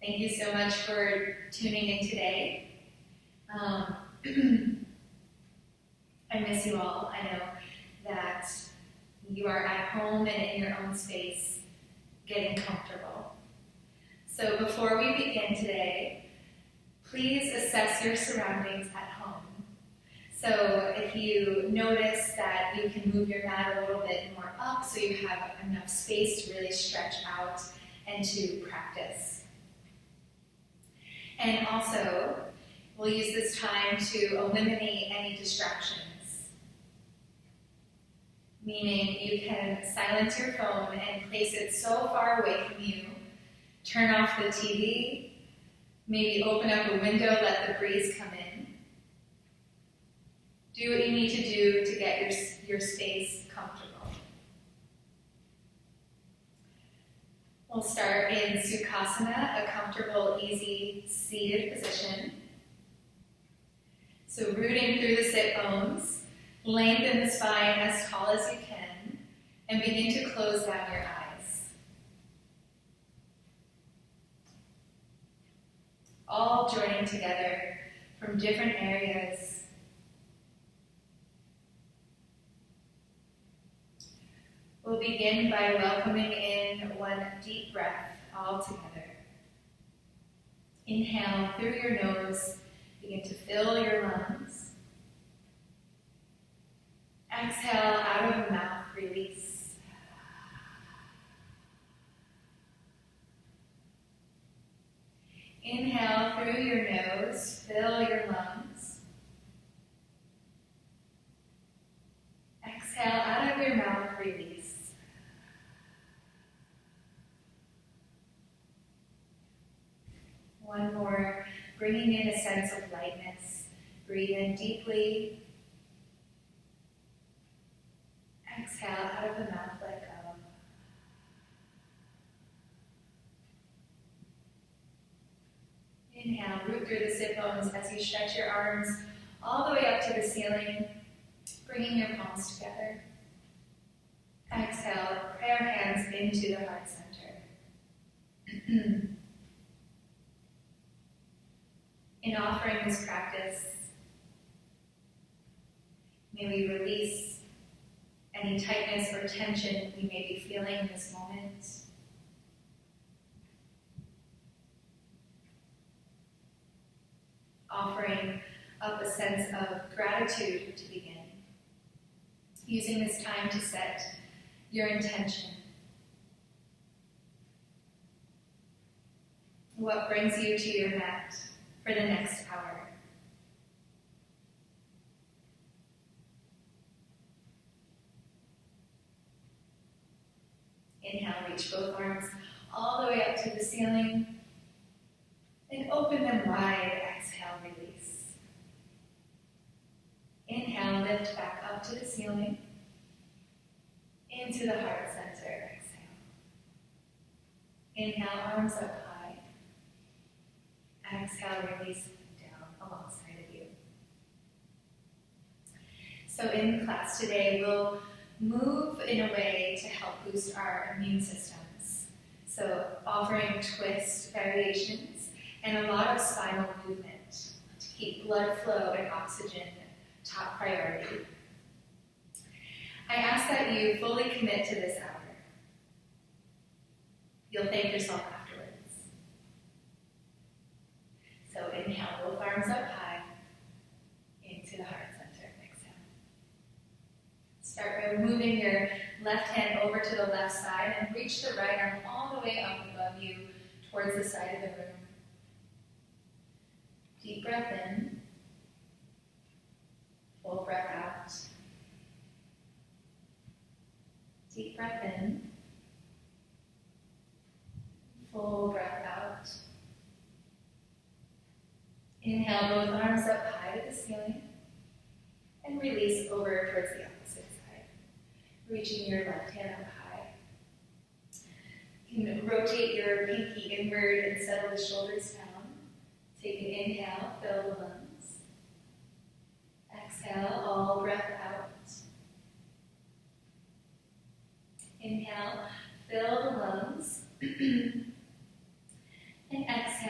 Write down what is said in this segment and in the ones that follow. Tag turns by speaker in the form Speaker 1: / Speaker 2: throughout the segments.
Speaker 1: Thank you so much for tuning in today. I miss you all. I know that you are at home and in your own space, getting comfortable. So before we begin today, please assess your surroundings at home. So if you notice that you can move your mat a little bit more up so you have enough space to really stretch out and to practice. And also, we'll use this time to eliminate any distractions. Meaning you can silence your phone and place it so far away from you, turn off the TV, maybe open up a window, let the breeze come in. Do what you need to do to get your space comfortable. We'll start in Sukhasana, a comfortable, easy, seated position. So rooting through the sit bones, lengthen the spine as tall as you can, and begin to close down your eyes. All joining together from different areas. We'll begin by welcoming in one deep breath all together. Inhale through your nose, begin to fill your lungs. Exhale out of the mouth, release. Inhale through your nose, fill your lungs. Exhale out of your mouth, release. One more, bringing in a sense of lightness. Breathe in deeply. Exhale out of the mouth, let go. Inhale, root through the sit bones as you stretch your arms all the way up to the ceiling, bringing your palms together. Exhale, prayer hands into the heart center. In offering this practice, may we release any tightness or tension we may be feeling in this moment. Offering up a sense of gratitude to begin. Using this time to set your intention. What brings you to your mat for the next hour? Inhale, reach both arms all the way up to the ceiling and open them wide. Exhale, release. Inhale, lift back up to the ceiling, into the heart center. Exhale. Inhale, arms up high. Exhale, release down alongside of you. So in class today, we'll move in a way to help boost our immune systems. So offering twist variations and a lot of spinal movement to keep blood flow and oxygen top priority. I ask that you fully commit to this hour. You'll thank yourself afterwards. So inhale, both arms up high, into the heart center. Exhale. Start by moving your left hand over to the left side and reach the right arm all the way up above you towards the side of the room. Deep breath in. Full breath out. Deep breath in. Full breath out. Inhale, both arms up high to the ceiling. And release over towards the opposite side. Reaching your left hand up high. You can rotate your pinky inward and settle the shoulders down. Take an inhale, fill the lungs. Exhale, all breath out. Inhale, fill the lungs. And exhale.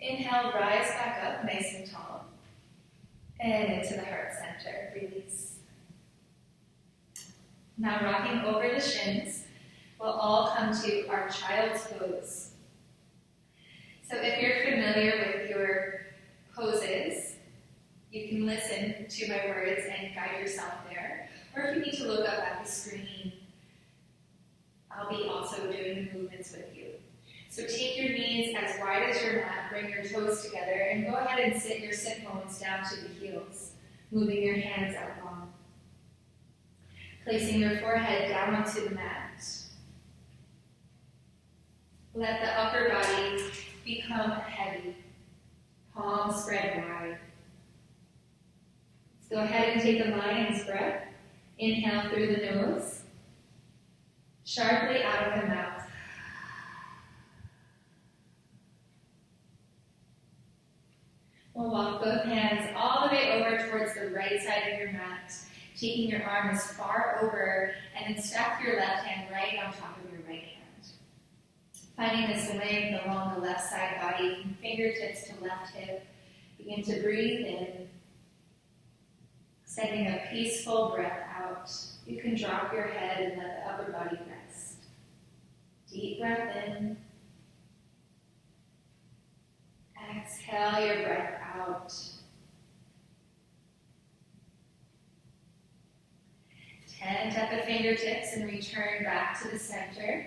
Speaker 1: Inhale, rise back up nice and tall. And into the heart center, release. Now rocking over the shins, we'll all come to our child's pose. So if you're familiar with your poses, you can listen to my words and guide yourself there. Or if you need to look up at the screen, I'll be also doing the movements with you. So take your knees as wide as your mat, bring your toes together, and go ahead and sit your sit bones down to the heels, moving your hands out long. Placing your forehead down onto the mat. Let the upper body become heavy, palms spread wide. Let's go ahead and take a lion's breath. Inhale through the nose, sharply out of the mouth. We'll walk both hands all the way over towards the right side of your mat, taking your arm as far over, and then stack your left hand right on top of your right hand. Finding this length along the left side body, from fingertips to left hip. Begin to breathe in, sending a peaceful breath out. You can drop your head and let the upper body rest. Deep breath in. Exhale your breath out. Tent at the fingertips and return back to the center.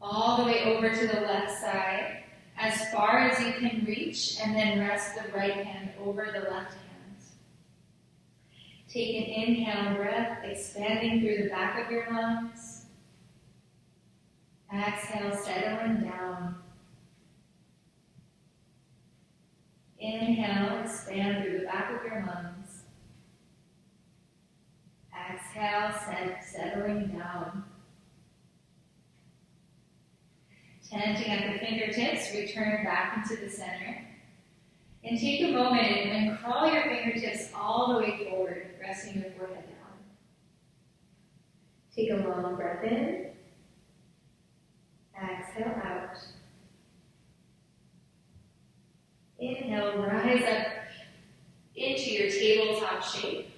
Speaker 1: All the way over to the left side, as far as you can reach, and then rest the right hand over the left hand. Take an inhale breath, expanding through the back of your lungs. Exhale, settling down. Inhale, expand through the back of your lungs. Exhale, settling down. Tenting at the fingertips, return back into the center. And take a moment and crawl your fingertips all the way forward, resting your forehead down. Take a long breath in. Exhale out. Inhale, rise up into your tabletop shape.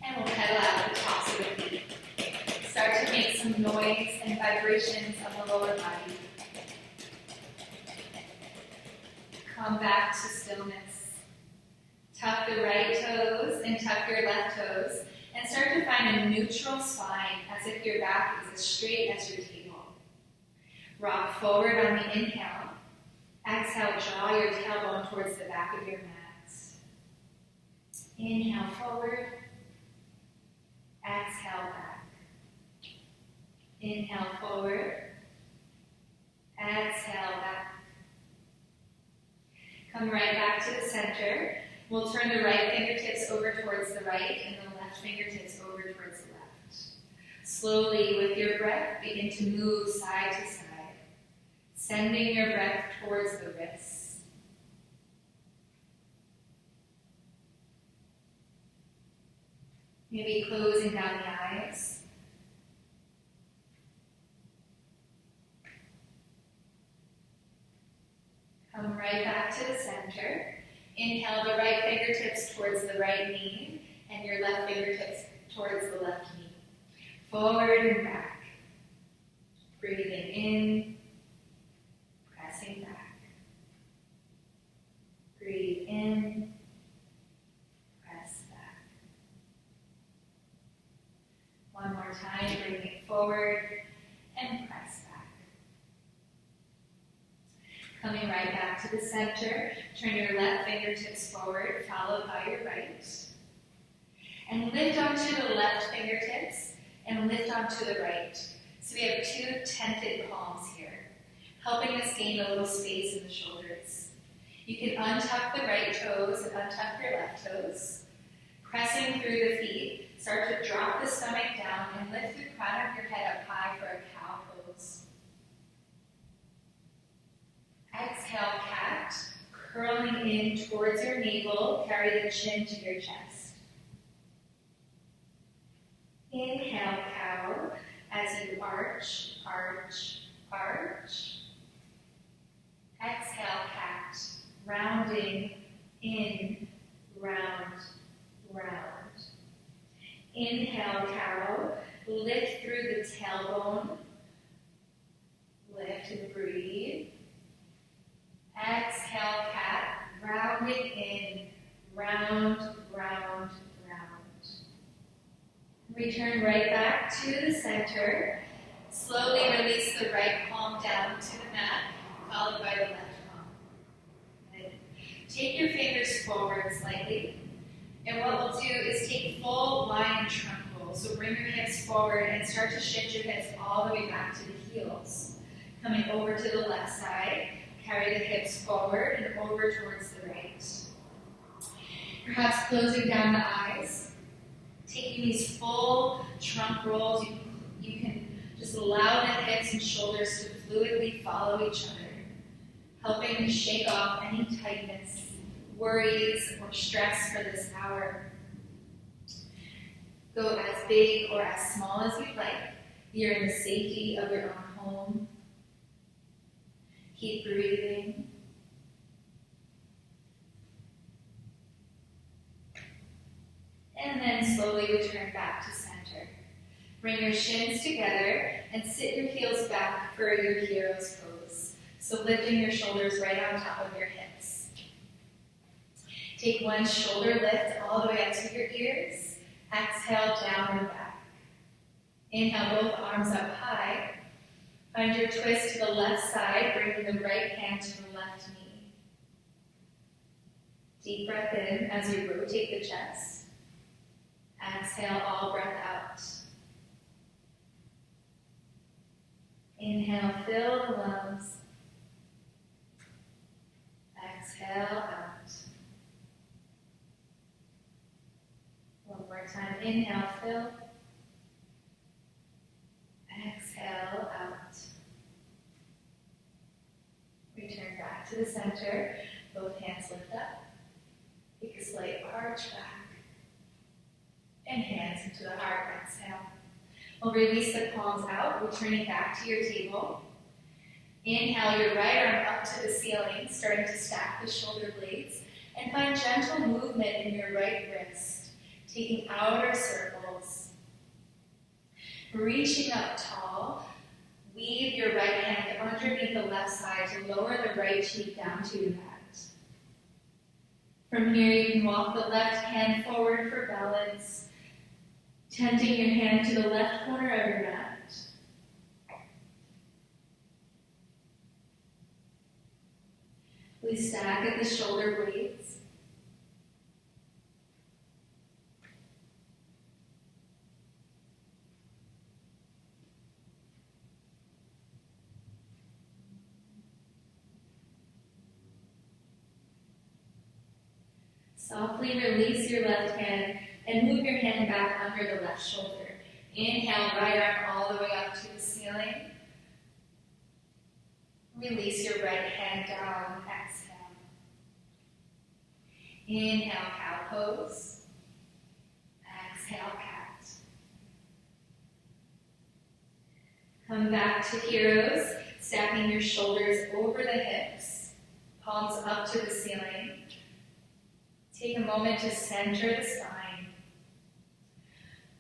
Speaker 1: And we'll pedal out the tops of the feet. Start to make some noise and vibrations on the lower body. Come back to stillness. Tuck the right toes and tuck your left toes, and start to find a neutral spine as if your back is as straight as your table. Rock forward on the inhale. Exhale, draw your tailbone towards the back of your mat. Inhale forward. Exhale back. Inhale forward. Exhale back. Come right back to the center. We'll turn the right fingertips over towards the right and the left fingertips over towards the left. Slowly, with your breath, begin to move side to side, sending your breath towards the wrists. Maybe closing down the eyes. Come right back to the center. Inhale the right fingertips towards the right knee and your left fingertips towards the left knee. Forward and back. Breathing in, pressing back. Breathe in, press back. One more time, bring it forward and press back. Coming right back to the center, turn your left fingertips forward, followed by your right. And lift onto the left fingertips and lift onto the right. So we have two tented palms here, helping us gain a little space in the shoulders. You can untuck the right toes and untuck your left toes. Pressing through the feet, start to drop the stomach down and lift the crown of your head up high for a cow pose. Exhale, cat, curling in towards your navel, carry the chin to your chest. Inhale, cow, as you arch, arch, arch. Return right back to the center. Slowly release the right palm down to the mat, followed by the left palm. Good. Take your fingers forward slightly. And what we'll do is take full lion trunk roll. So bring your hips forward and start to shift your hips all the way back to the heels. Coming over to the left side, carry the hips forward and over towards the right. Perhaps closing down the eyes. Taking these full trunk rolls, you can just allow the hips and shoulders to fluidly follow each other, helping to shake off any tightness, worries, or stress for this hour. Go as big or as small as you'd like. You're in the safety of your own home. Keep breathing. And then slowly return back to center. Bring your shins together and sit your heels back for your hero's pose. So lifting your shoulders right on top of your hips. Take one shoulder lift all the way up to your ears. Exhale, down and back. Inhale, both arms up high. Find your twist to the left side, bringing the right hand to the left knee. Deep breath in as you rotate the chest. Exhale, all breath out. Inhale, fill the lungs. Exhale, out. One more time. Inhale, fill. Exhale, out. Return back to the center. Both hands lift up. Take a slight arch back. And hands into the heart. Exhale. We'll release the palms out, returning back to your table. Inhale your right arm up to the ceiling, starting to stack the shoulder blades. And find gentle movement in your right wrist, taking outer circles. Reaching up tall, weave your right hand underneath the left side to lower the right cheek down to your mat. From here, you can walk the left hand forward for balance, tenting your hand to the left corner of your mat. We stack at the shoulder blades. Softly release your left hand and move your hand back under the left shoulder. Inhale, right arm all the way up to the ceiling. Release your right hand down. Exhale. Inhale, cow pose. Exhale, cat. Come back to heroes, stacking your shoulders over the hips, palms up to the ceiling. Take a moment to center the spine.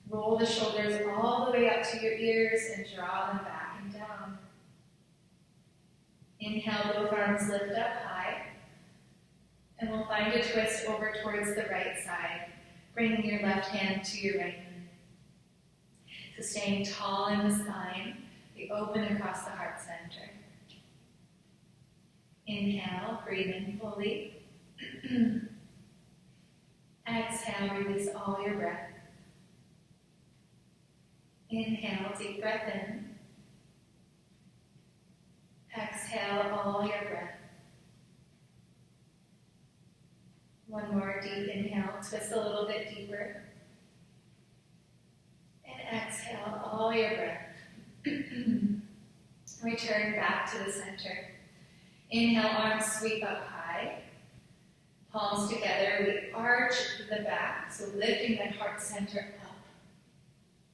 Speaker 1: Roll the shoulders all the way up to your ears and draw them back and down. Inhale, both arms lift up high. And we'll find a twist over towards the right side, bringing your left hand to your right knee. So staying tall in the spine, we open across the heart center. Inhale, breathe in fully. Exhale, release all your breath. Inhale, deep breath in. Exhale, all your breath. One more deep inhale, twist a little bit deeper. And exhale, all your breath. Return back to the center. Inhale, arms sweep up high. Palms together, we arch the back, so lifting that heart center up.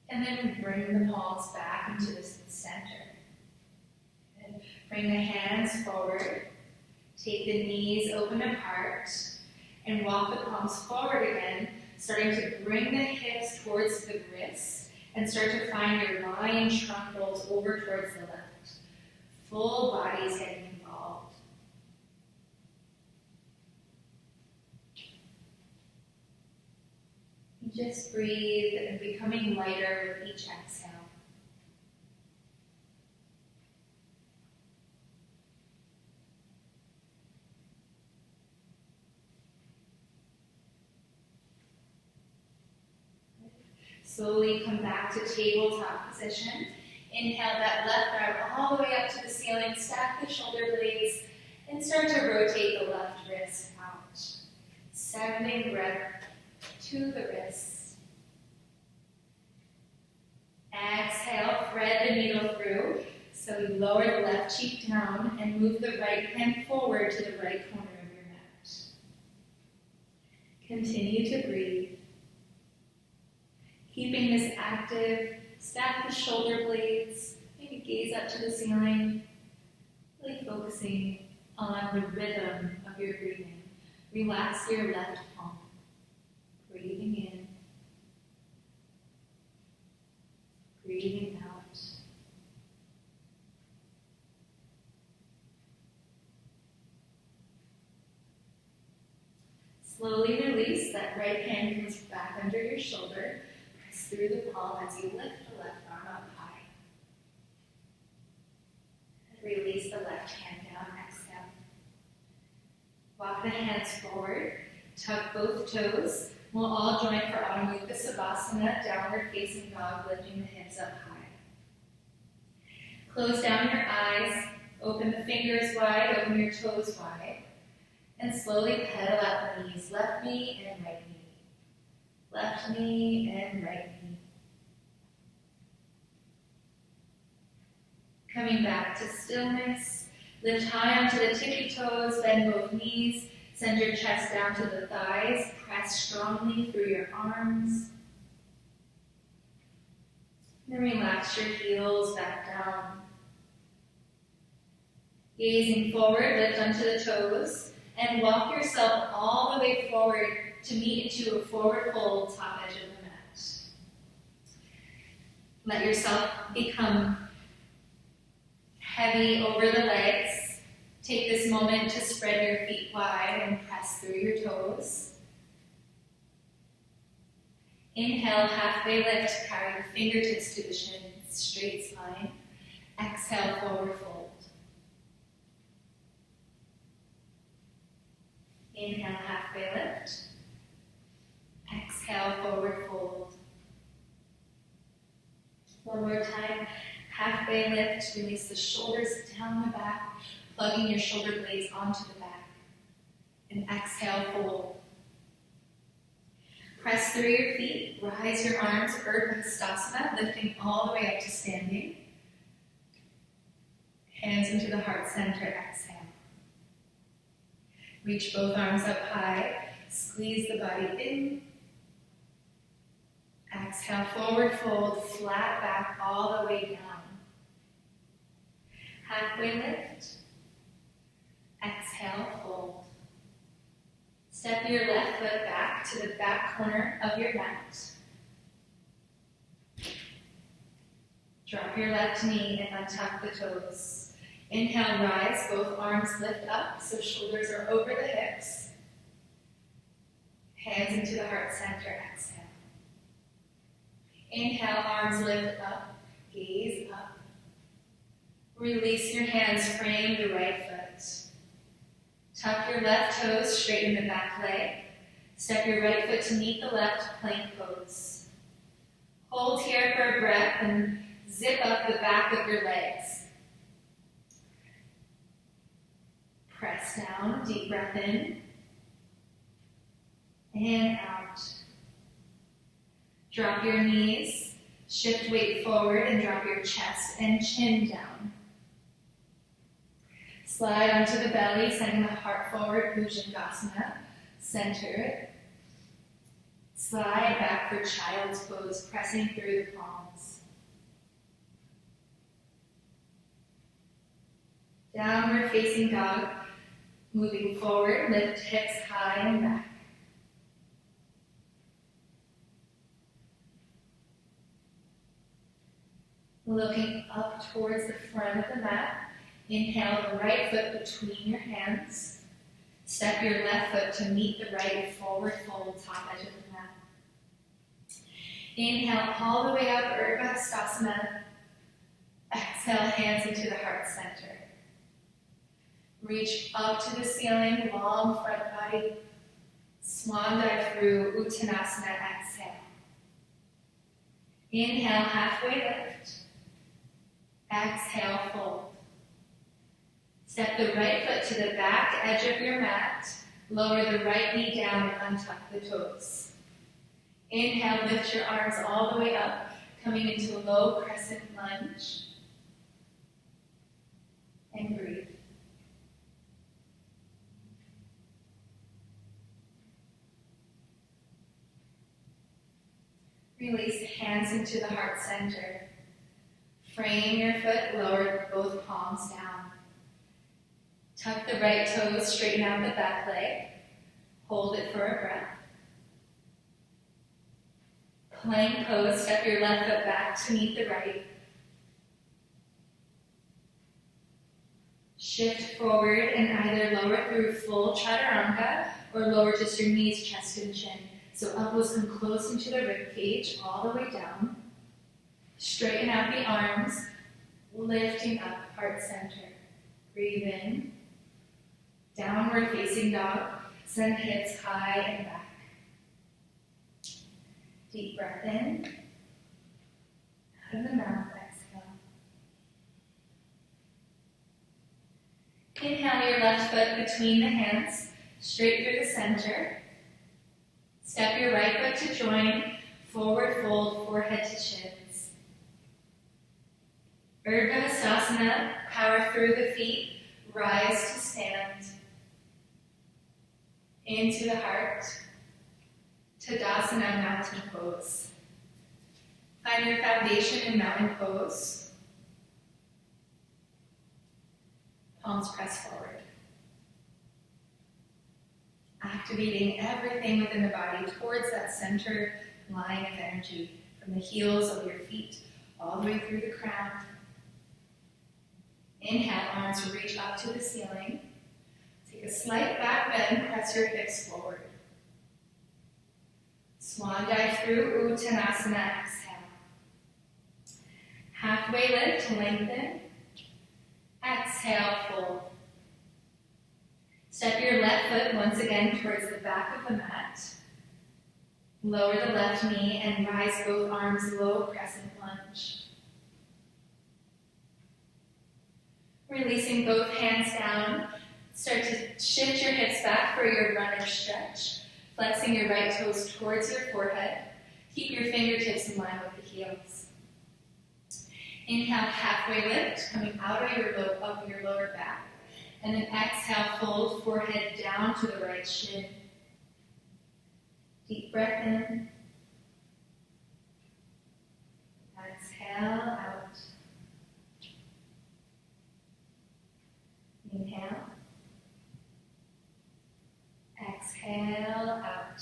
Speaker 1: And then bring the palms back into the center. And bring the hands forward. Take the knees open apart. And walk the palms forward again, starting to bring the hips towards the wrist. And start to find your lion trunk rolls over towards the left. Full body's getting involved. Just breathe and becoming lighter with each exhale. Slowly come back to tabletop position. Inhale that left arm all the way up to the ceiling. Stack the shoulder blades and start to rotate the left wrist out. Sending breath to the wrist. Exhale, thread the needle through. So you lower the left cheek down and move the right hand forward to the right corner of your mat. Continue to breathe. Keeping this active, stack the shoulder blades, maybe gaze up to the ceiling, really focusing on the rhythm of your breathing. Relax your left palm. Breathing in, breathing out. Slowly release. That right hand comes back under your shoulder. Press through the palm as you lift the left arm up high. And release the left hand down. Exhale. Walk the hands forward. Tuck both toes. We'll all join for Adho Mukha Savasana, downward facing dog, lifting the hips up high. Close down your eyes. Open the fingers wide. Open your toes wide. And slowly pedal out the knees, left knee and right knee. Left knee and right knee. Coming back to stillness. Lift high onto the tippy toes, bend both knees. Send your chest down to the thighs. Press strongly through your arms. Then relax your heels back down. Gazing forward, lift onto the toes. And walk yourself all the way forward to meet into a forward fold, top edge of the mat. Let yourself become heavy over the legs. Take this moment to spread your feet wide and press through your toes. Inhale, halfway lift, carry your fingertips to the shins, straight spine. Exhale, forward fold. Inhale, halfway lift. Exhale, forward fold. One more time. Halfway lift. Release the shoulders down the back, plugging your shoulder blades onto the back. And exhale, fold. Press through your feet. Rise your arms, Urdhva Hastasana, lifting all the way up to standing. Hands into the heart center. Exhale. Reach both arms up high. Squeeze the body in. Exhale, forward fold, flat back all the way down. Halfway lift. Exhale, fold. Step your left foot back to the back corner of your mat. Drop your left knee and untuck the toes. Inhale, rise, both arms lift up so shoulders are over the hips. Hands into the heart center, exhale. Inhale, arms lift up, gaze up. Release your hands, frame the right foot. Tuck your left toes, straighten the back leg. Step your right foot to meet the left, plank pose. Hold here for a breath and zip up the back of your legs. Press down, deep breath in, and out. Drop your knees, shift weight forward, and drop your chest and chin down. Slide onto the belly, sending the heart forward, Bhujangasana, center it. Slide back for child's pose, pressing through the palms. Downward facing dog. Moving forward, lift hips high and back. Looking up towards the front of the mat, inhale the right foot between your hands. Step your left foot to meet the right, forward fold, top edge of the mat. Inhale all the way up, Urdhva Hastasana. Exhale, hands into the heart center. Reach up to the ceiling, long front body. Swan dive through Uttanasana, exhale. Inhale, halfway lift. Exhale, fold. Step the right foot to the back edge of your mat. Lower the right knee down and untuck the toes. Inhale, lift your arms all the way up, coming into a low crescent lunge. And breathe. Release hands into the heart center. Frame your foot, lower both palms down. Tuck the right toes, straighten out the back leg. Hold it for a breath. Plank pose, step your left foot back to meet the right. Shift forward and either lower through full chaturanga or lower just your knees, chest, and chin. So elbows come close into the rib cage, all the way down. Straighten out the arms, lifting up, heart center. Breathe in. Downward facing dog. Send hips high and back. Deep breath in. Out of the mouth, exhale. Inhale your left foot between the hands, straight through the center. Step your right foot to join, forward fold, forehead to shins. Urdhva Hastasana, power through the feet, rise to stand. Into the heart, Tadasana, mountain pose. Find your foundation in mountain pose. Palms press forward. Activating everything within the body towards that center line of energy, from the heels of your feet all the way through the crown. Inhale, arms reach up to the ceiling. Take a slight back bend, press your hips forward. Swan dive through Uttanasana, exhale. Halfway lift, lengthen. Exhale, fold. Step your left foot once again towards the back of the mat. Lower the left knee and rise both arms, low crescent lunge. Releasing both hands down. Start to shift your hips back for your runner stretch. Flexing your right toes towards your forehead. Keep your fingertips in line with the heels. Inhale, halfway lift, coming out of your lower back. And then exhale, fold forehead down to the right shin. Deep breath in. Exhale, out. Inhale. Exhale, out.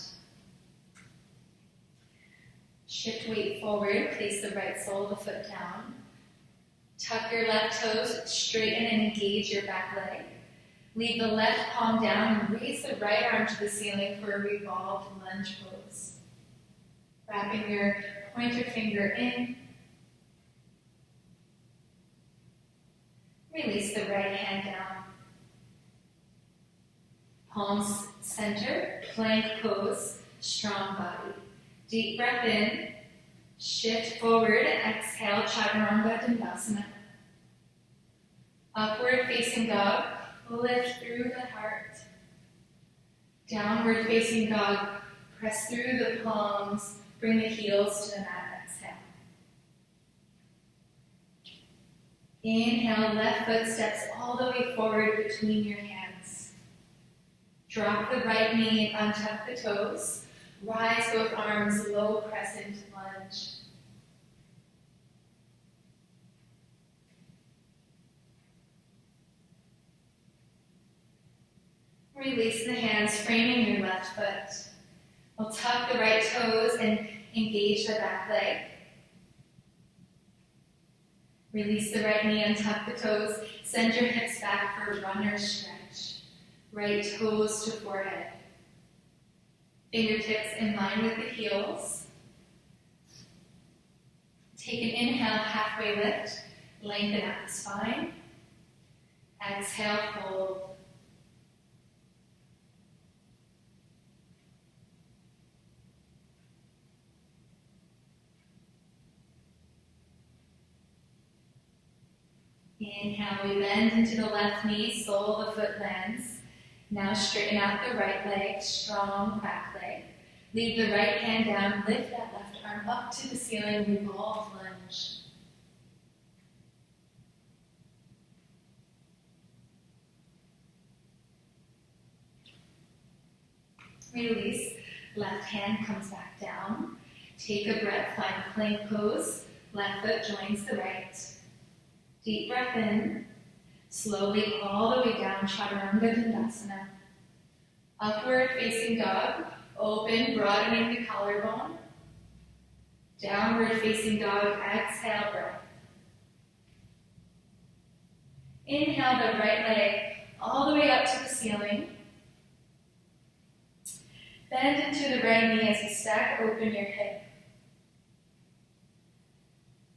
Speaker 1: Shift weight forward, place the right sole of the foot down. Tuck your left toes, straighten and engage your back leg. Leave the left palm down and raise the right arm to the ceiling for a revolved lunge pose. Wrapping your pointer finger in. Release the right hand down. Palms center, plank pose, strong body. Deep breath in. Shift forward, exhale, Chaturanga Dandasana. Upward facing dog, lift through the heart. Downward facing dog, press through the palms, bring the heels to the mat, exhale. Inhale, left foot steps all the way forward between your hands. Drop the right knee and untuck the toes. Rise both arms, low crescent lunge. Release the hands, framing your left foot. We'll tuck the right toes and engage the back leg. Release the right knee and tuck the toes. Send your hips back for a runner stretch. Right toes to forehead. Fingertips in line with the heels. Take an inhale, halfway lift, lengthen out the spine. Exhale, fold. Inhale, we bend into the left knee, sole of the foot lands. Now straighten out the right leg, strong back leg. Leave the right hand down, lift that left arm up to the ceiling, revolve lunge. Release, left hand comes back down. Take a breath, find plank pose. Left foot joins the right. Deep breath in. Slowly all the way down, Chaturanga Dandasana. Upward facing dog, open, broadening the collarbone. Downward facing dog, exhale, breath. Inhale the right leg all the way up to the ceiling. Bend into the right knee as you stack open your hip.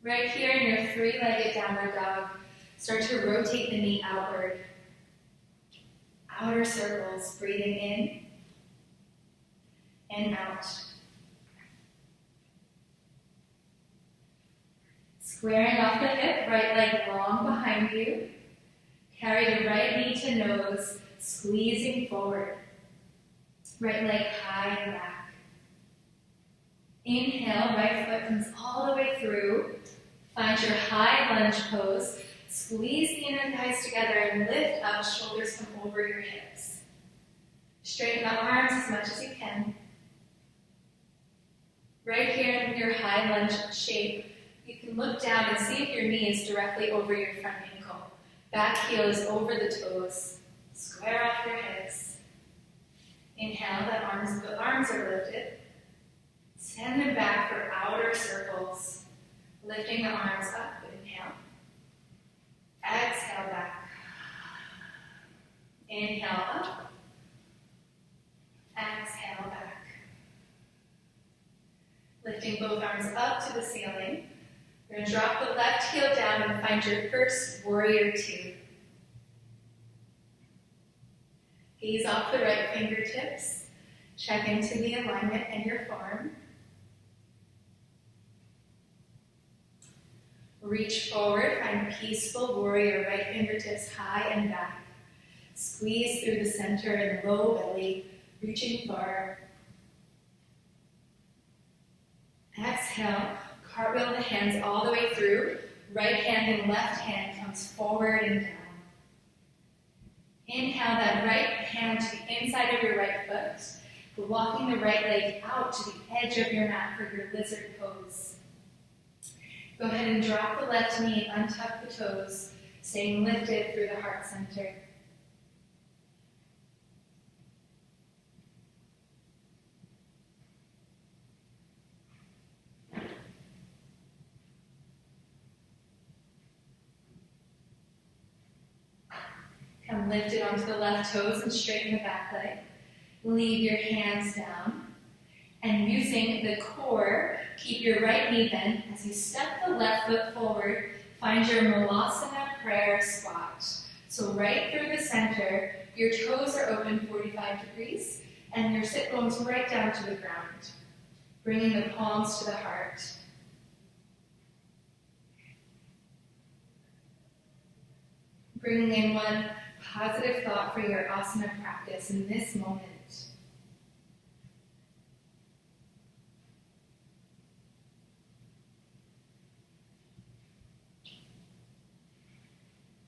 Speaker 1: Right here in your three-legged downward dog, start to rotate the knee outward. Outer circles, breathing in and out. Squaring off the hip, right leg long behind you. Carry the right knee to nose, squeezing forward. Right leg high and back. Inhale, right foot comes all the way through. Find your high lunge pose. Squeeze the inner thighs together and lift up, shoulders come over your hips. Straighten the arms as much as you can. Right here in your high lunge shape, you can look down and see if your knee is directly over your front ankle. Back heel is over the toes. Square off your hips. Inhale, the arms are lifted. Send them back for outer circles. Lifting the arms up, inhale. Exhale back. Inhale up. Exhale back. Lifting both arms up to the ceiling. You're going to drop the left heel down and find your first warrior two. Gaze off the right fingertips. Check into the alignment and your form. Reach forward, find peaceful warrior, right fingertips high and back. Squeeze through the center and low belly, reaching far. Exhale, cartwheel the hands all the way through. Right hand and left hand comes forward and down. Inhale that right hand to the inside of your right foot, walking the right leg out to the edge of your mat for your lizard pose. Go ahead and drop the left knee, untuck the toes, staying lifted through the heart center. Come lifted onto the left toes and straighten the back leg. Leave your hands down. And using the core, keep your right knee bent. As you step the left foot forward, find your Malasana prayer squat. So right through the center, your toes are open 45 degrees, and your sit bones right down to the ground. Bringing the palms to the heart. Bringing in one positive thought for your asana practice in this moment.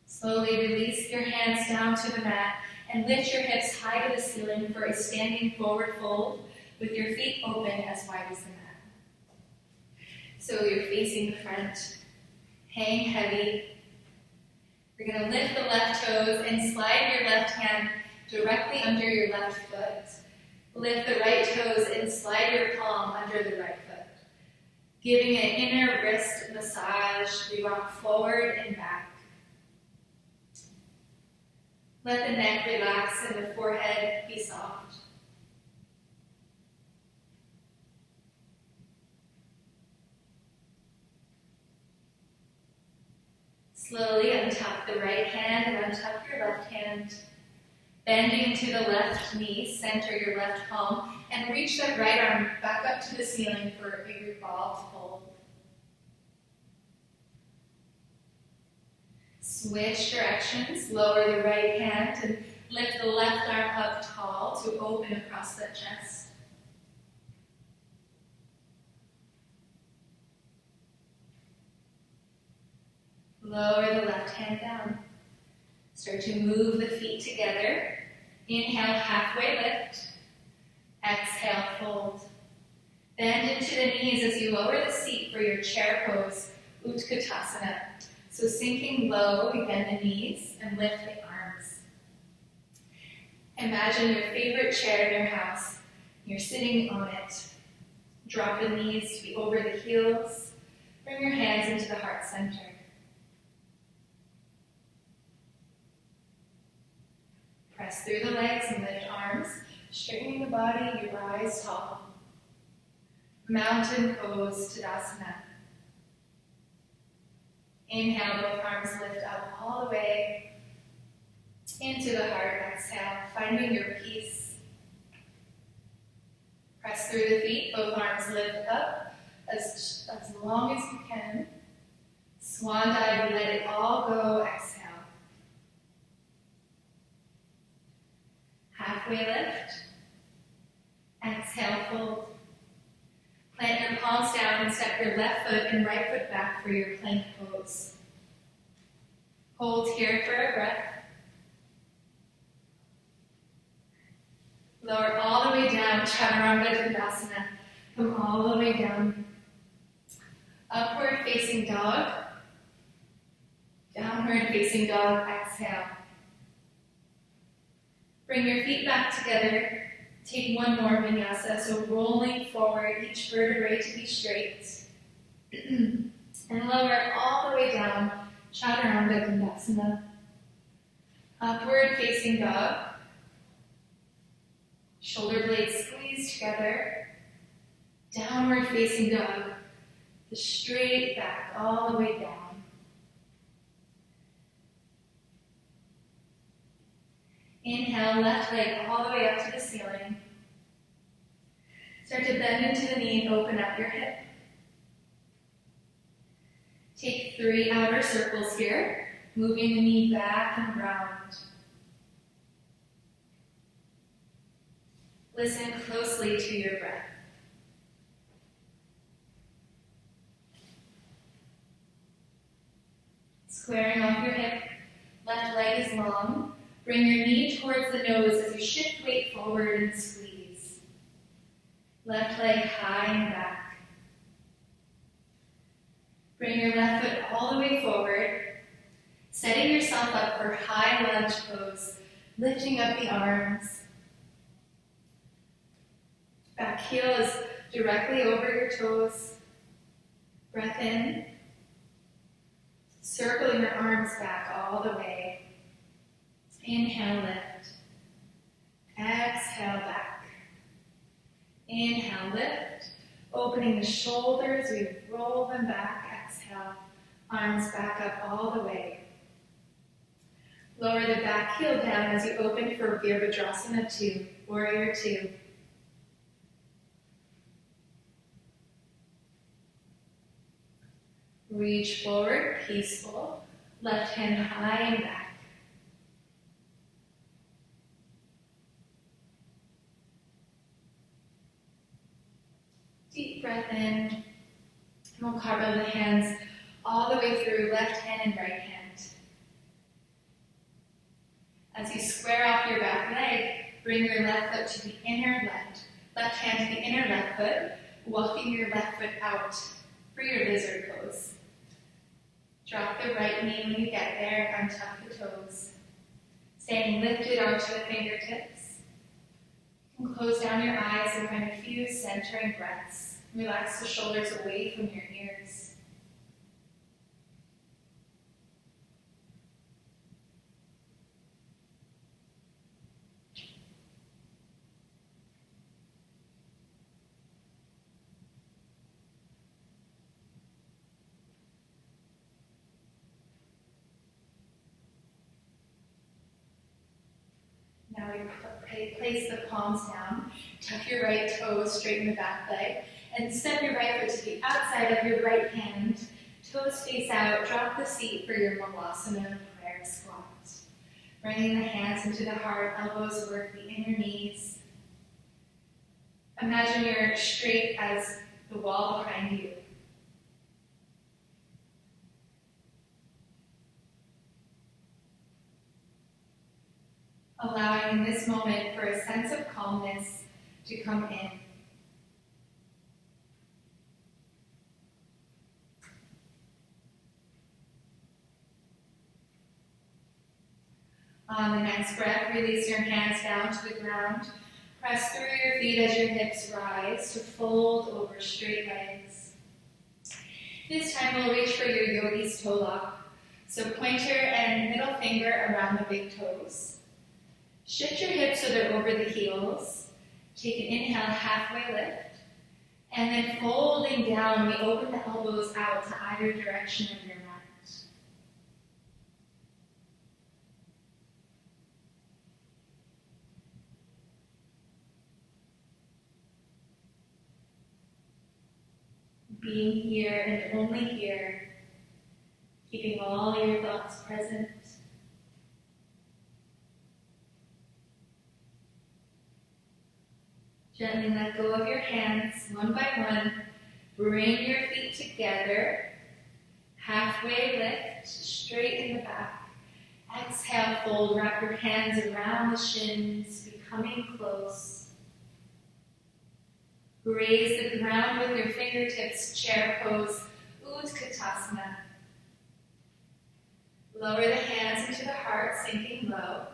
Speaker 1: Slowly release your hands down to the mat and lift your hips high to the ceiling for a standing forward fold with your feet open as wide as the mat. So you're facing the front, hang heavy. You're going to lift the left toes and slide your left hand directly under your left foot. Lift the right toes and slide your palm under the right foot. Giving an inner wrist massage, we rock forward and back. Let the neck relax and the forehead be soft. Slowly untuck the right hand and untuck your left hand. Bending to the left knee, center your left palm, and reach that right arm back up to the ceiling for a revolved fold. Switch directions, lower the right hand and lift the left arm up tall to open across the chest. Lower the left hand down. Start to move the feet together. Inhale, halfway lift. Exhale, fold. Bend into the knees as you lower the seat for your chair pose, Utkatasana. So sinking low, we bend the knees and lift the arms. Imagine your favorite chair in your house. You're sitting on it. Drop the knees to be over the heels. Bring your hands into the heart center. Press through the legs and lift arms, straightening the body, you rise tall. Mountain pose, Tadasana. Inhale, both arms lift up all the way into the heart. Exhale, finding your peace. Press through the feet, both arms lift up as long as you can. Swan dive, let it all go. Exhale. Halfway lift. Exhale, fold. Plant your palms down and step your left foot and right foot back for your plank pose. Hold here for a breath. Lower all the way down, Chaturanga Dandasana. Come all the way down. Upward facing dog. Downward facing dog, exhale. Bring your feet back together. Take one more vinyasa, so rolling forward, each vertebrae to be straight. And lower all the way down, Chaturanga Dandasana. Upward facing dog. Shoulder blades squeeze together. Downward facing dog. The straight back all the way down. Inhale, left leg all the way up to the ceiling. Start to bend into the knee and open up your hip. Take 3 outer circles here, moving the knee back and round. Listen closely to your breath. Squaring off your hip, left leg is long. Bring your knee towards the nose as you shift weight forward and squeeze. Left leg high and back. Bring your left foot all the way forward, setting yourself up for high lunge pose, lifting up the arms. Back heel is directly over your toes. Breath in. Circle your arms back all the way. Inhale, lift. Exhale, back. Inhale, lift. Opening the shoulders, we roll them back. Exhale, arms back up all the way. Lower the back heel down as you open for Virabhadrasana 2, Warrior 2. Reach forward, peaceful. Left hand high and back. Deep breath in. And we'll carve the hands all the way through, left hand and right hand. As you square off your back leg, bring your left foot to the inner left hand to the inner left foot, walking your left foot out for your lizard pose. Drop the right knee when you get there, untuck the toes. Staying lifted onto the fingertips. And close down your eyes and find a few centering breaths. Relax the shoulders away from your ears. Now we place the palms down, tuck your right toes, straighten the back leg, and step your right foot to the outside of your right hand. Toes face out, drop the seat for your Malasana prayer squat. Bringing the hands into the heart, elbows work the inner knees. Imagine you're straight as the wall behind you. Allowing in this moment for a sense of calmness to come in. On the next breath, release your hands down to the ground. Press through your feet as your hips rise to fold over straight legs. This time we'll reach for your yogi's toe lock. So pointer and middle finger around the big toes. Shift your hips so they're over the heels. Take an inhale, halfway lift. And then folding down, we open the elbows out to either direction of your mat. Being here and only here, keeping all your thoughts present. Gently let go of your hands one by one. Bring your feet together. Halfway lift, straight in the back. Exhale, fold, wrap your hands around the shins, becoming close. Raise the ground with your fingertips, chair pose, Utkatasana. Lower the hands into the heart, sinking low.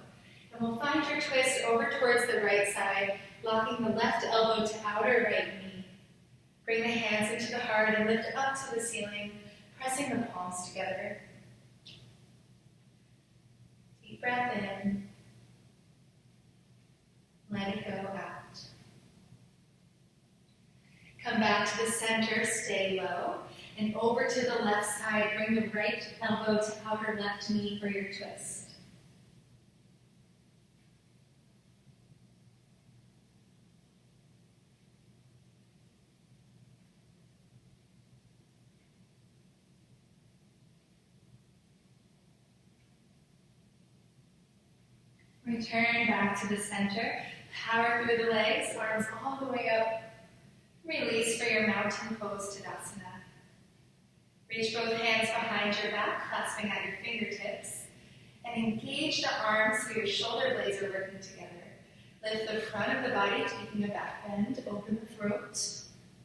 Speaker 1: And we'll find your twist over towards the right side, locking the left elbow to outer right knee. Bring the hands into the heart and lift up to the ceiling, pressing the palms together. Deep breath in. Let it go out. Come back to the center, stay low, and over to the left side. Bring the right elbow to outer left knee for your twist. Return back to the center. Power through the legs, arms all the way up. Release for your mountain pose Tadasana. Reach both hands behind your back, clasping at your fingertips. And engage the arms so your shoulder blades are working together. Lift the front of the body, taking a back bend. Open the throat.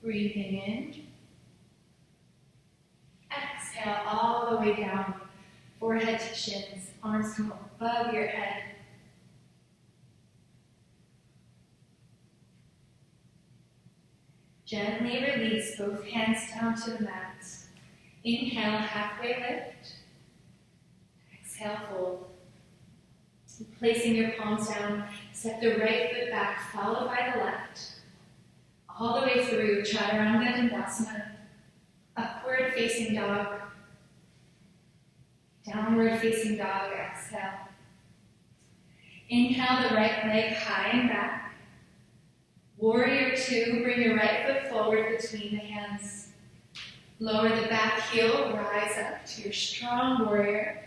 Speaker 1: Breathing in. Exhale all the way down. Forehead to shins. Arms come above your head. Gently release both hands down to the mat. Inhale, halfway lift. Exhale, fold. Placing your palms down, step the right foot back, followed by the left. All the way through, Chaturanga Dandasana. Upward facing dog. Downward facing dog, exhale. Inhale the right leg high and back. Warrior two, bring your right foot forward between the hands. Lower the back heel, rise up to your strong warrior.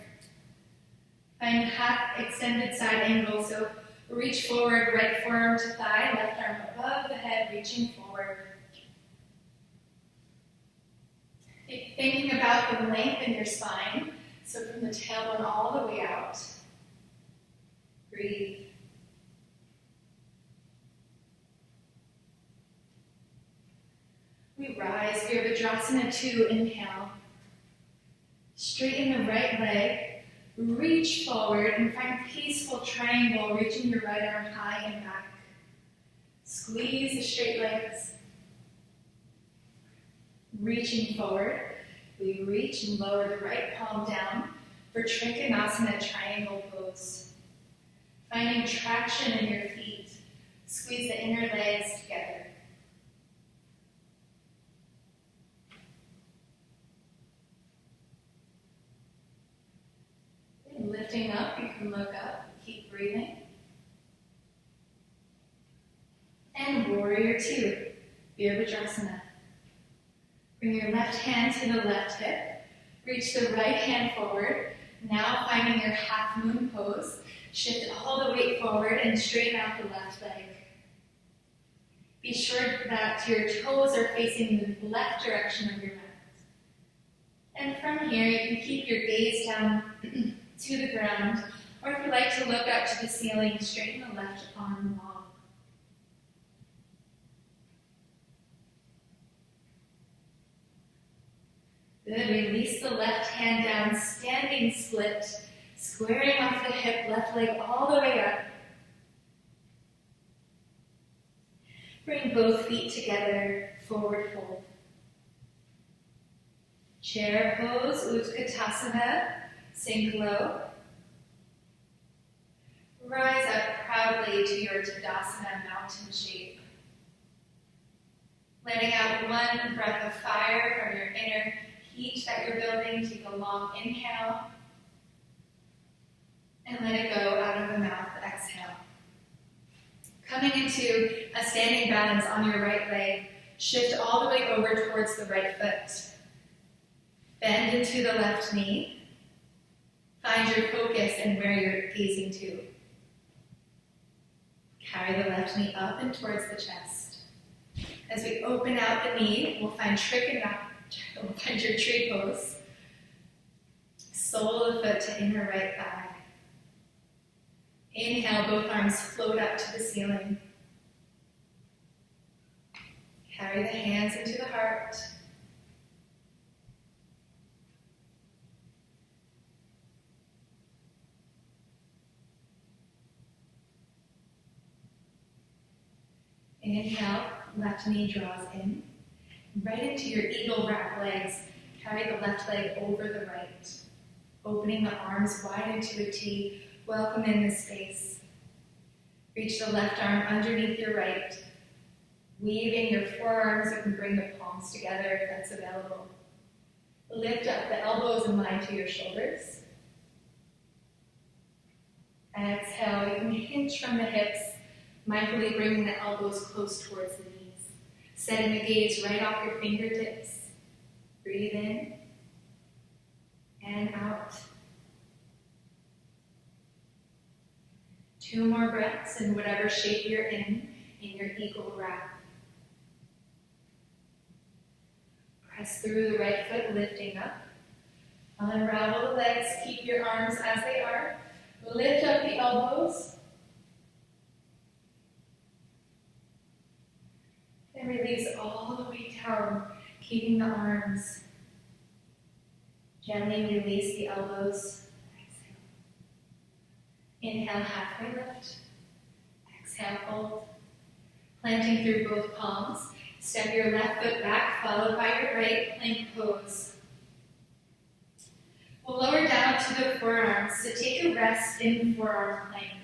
Speaker 1: Find half extended side angle, so reach forward, right forearm to thigh, left arm above the head, reaching forward. Thinking about the length in your spine, so from the tailbone all the way out. Breathe. We rise, Virabhadrasana 2, inhale. Straighten the right leg, reach forward and find peaceful triangle, reaching your right arm high and back. Squeeze the straight legs. Reaching forward, we reach and lower the right palm down for Trikonasana triangle pose. Finding traction in your feet, squeeze the inner legs together. Lifting up, you can look up, keep breathing. Warrior Two, Virabhadrasana. Bring your left hand to the left hip. Reach the right hand forward. Now finding your half moon pose. Shift all the weight forward and straighten out the left leg. Be sure that your toes are facing the left direction of your mat. And from here, you can keep your gaze down to the ground, or if you like to look up to the ceiling, straighten the left arm long. Good, release the left hand down, standing split, squaring off the hip, left leg all the way up. Bring both feet together, forward fold. Chair pose, Utkatasana, sink low. Rise up proudly to your Tadasana mountain shape. Letting out one breath of fire from your inner heat that you're building, take a long inhale. And let it go out of the mouth, exhale. Coming into a standing balance on your right leg, shift all the way over towards the right foot. Bend into the left knee. Find your focus and where you're gazing to. Carry the left knee up and towards the chest. As we open out the knee, we'll find your tree pose. Sole of the foot to inner right thigh. Inhale, both arms float up to the ceiling. Carry the hands into the heart. Inhale, left knee draws in. Right into your eagle wrap legs. Carry the left leg over the right. Opening the arms wide into a T. Welcome in this space. Reach the left arm underneath your right. Weaving your forearms, you can bring the palms together if that's available. Lift up the elbows in line to your shoulders. Exhale, you can hinge from the hips, mindfully bringing the elbows close towards the knees. Setting the gaze right off your fingertips. Breathe in and out. 2 more breaths in whatever shape you're in your eagle wrap. Press through the right foot, lifting up. Unravel the legs, keep your arms as they are. Lift up the elbows. And release all the way down, keeping the arms. Gently release the elbows. Inhale, halfway lift. Exhale, fold. Planting through both palms. Step your left foot back, followed by your right, plank pose. We'll lower down to the forearms, so take a rest in forearm plank.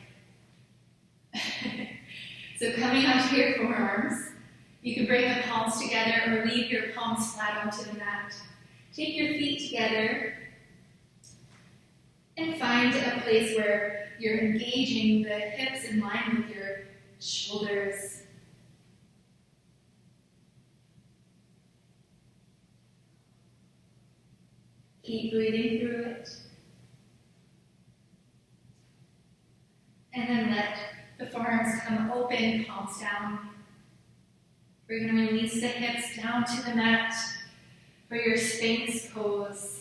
Speaker 1: So coming onto your forearms, you can bring the palms together or leave your palms flat onto the mat. Take your feet together and find a place where you're engaging the hips in line with your shoulders. Keep breathing through it. And then let the forearms come open, palms down. We're going to release the hips down to the mat for your Sphinx pose.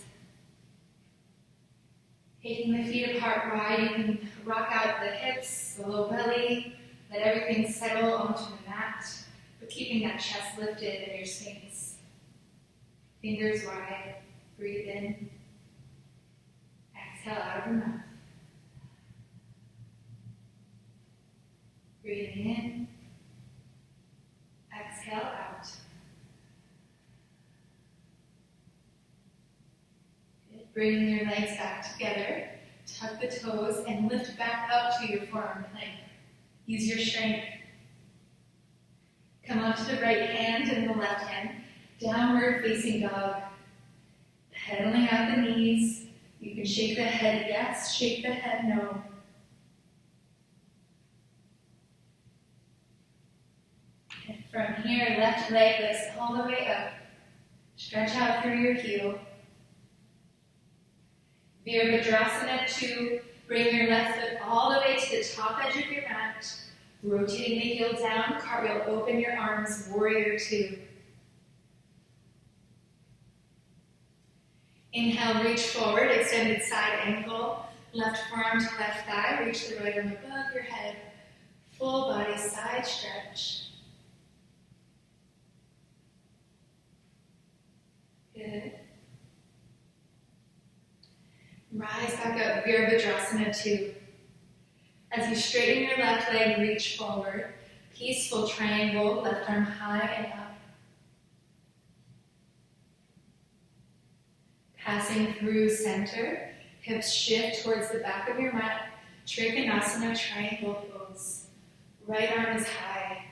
Speaker 1: Taking the feet apart wide, you can rock out the hips, the low belly, let everything settle onto the mat, but keeping that chest lifted in your Sphinx. Fingers wide, breathe in, exhale out of the mouth. Breathing in, exhale out. Bringing your legs back together, tuck the toes, and lift back up to your forearm plank. Use your strength. Come onto the right hand and the left hand, downward facing dog. Pedaling out the knees. You can shake the head yes, shake the head no. And From here, left leg lifts all the way up. Stretch out through your heel. Virabhadrasana 2. Bring your left foot all the way to the top edge of your mat. Rotating the heel down, cartwheel, open your arms, warrior 2. Inhale, reach forward, extended side ankle. Left forearm to left thigh, reach the right arm above your head. Full body side stretch. Good. Rise back up, Virabhadrasana 2. As you straighten your left leg, reach forward. Peaceful triangle, left arm high and up. Passing through center, hips shift towards the back of your mat. Trikonasana, triangle pose. Right arm is high.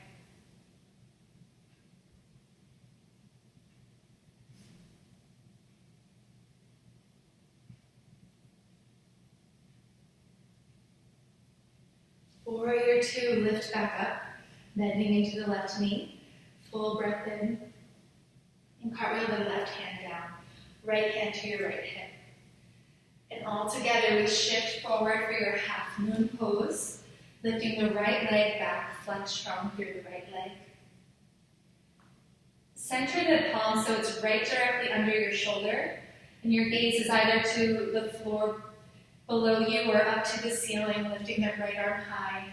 Speaker 1: Warrior 2, lift back up, bending into the left knee. Full breath in. And cartwheel the left hand down. Right hand to your right hip. And all together we shift forward for your half moon pose. Lifting the right leg back, flex strong through the right leg. Center the palm so it's right directly under your shoulder. And your gaze is either to the floor below you or up to the ceiling, lifting that right arm high.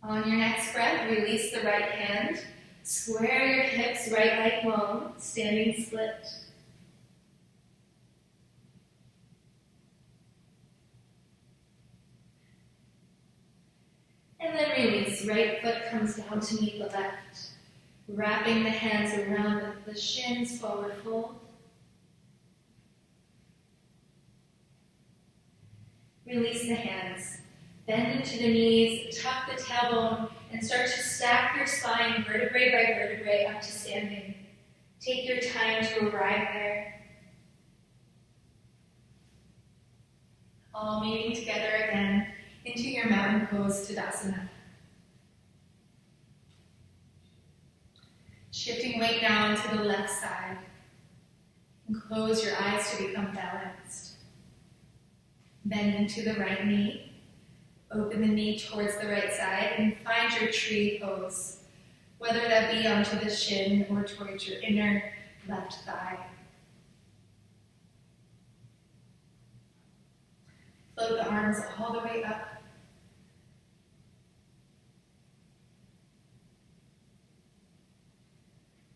Speaker 1: On your next breath, release the right hand. Square your hips, right leg long, standing split. And then release. Right foot comes down to meet the left. Wrapping the hands around the shins, forward fold. Release the hands. Bend into the knees, tuck the tailbone, and start to stack your spine vertebrae by vertebrae up to standing. Take your time to arrive there. All meeting together again into your mountain pose, Tadasana. Shifting weight down to the left side. And close your eyes to become balanced. Bend into the right knee. Open the knee towards the right side and find your tree pose, whether that be onto the shin or towards your inner left thigh. Float the arms all the way up.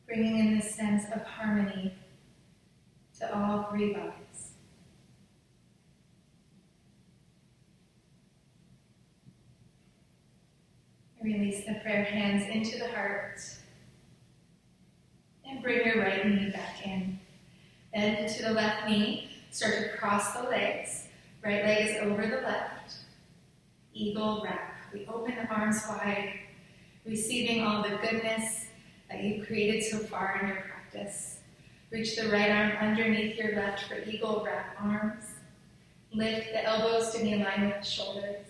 Speaker 1: Bringing in this sense of harmony to all three bodies. Release the prayer hands into the heart. And bring your right knee back in. Bend to the left knee. Start to cross the legs. Right leg is over the left. Eagle wrap. We open the arms wide, receiving all the goodness that you've created so far in your practice. Reach the right arm underneath your left for eagle wrap arms. Lift the elbows to be in line with the shoulders.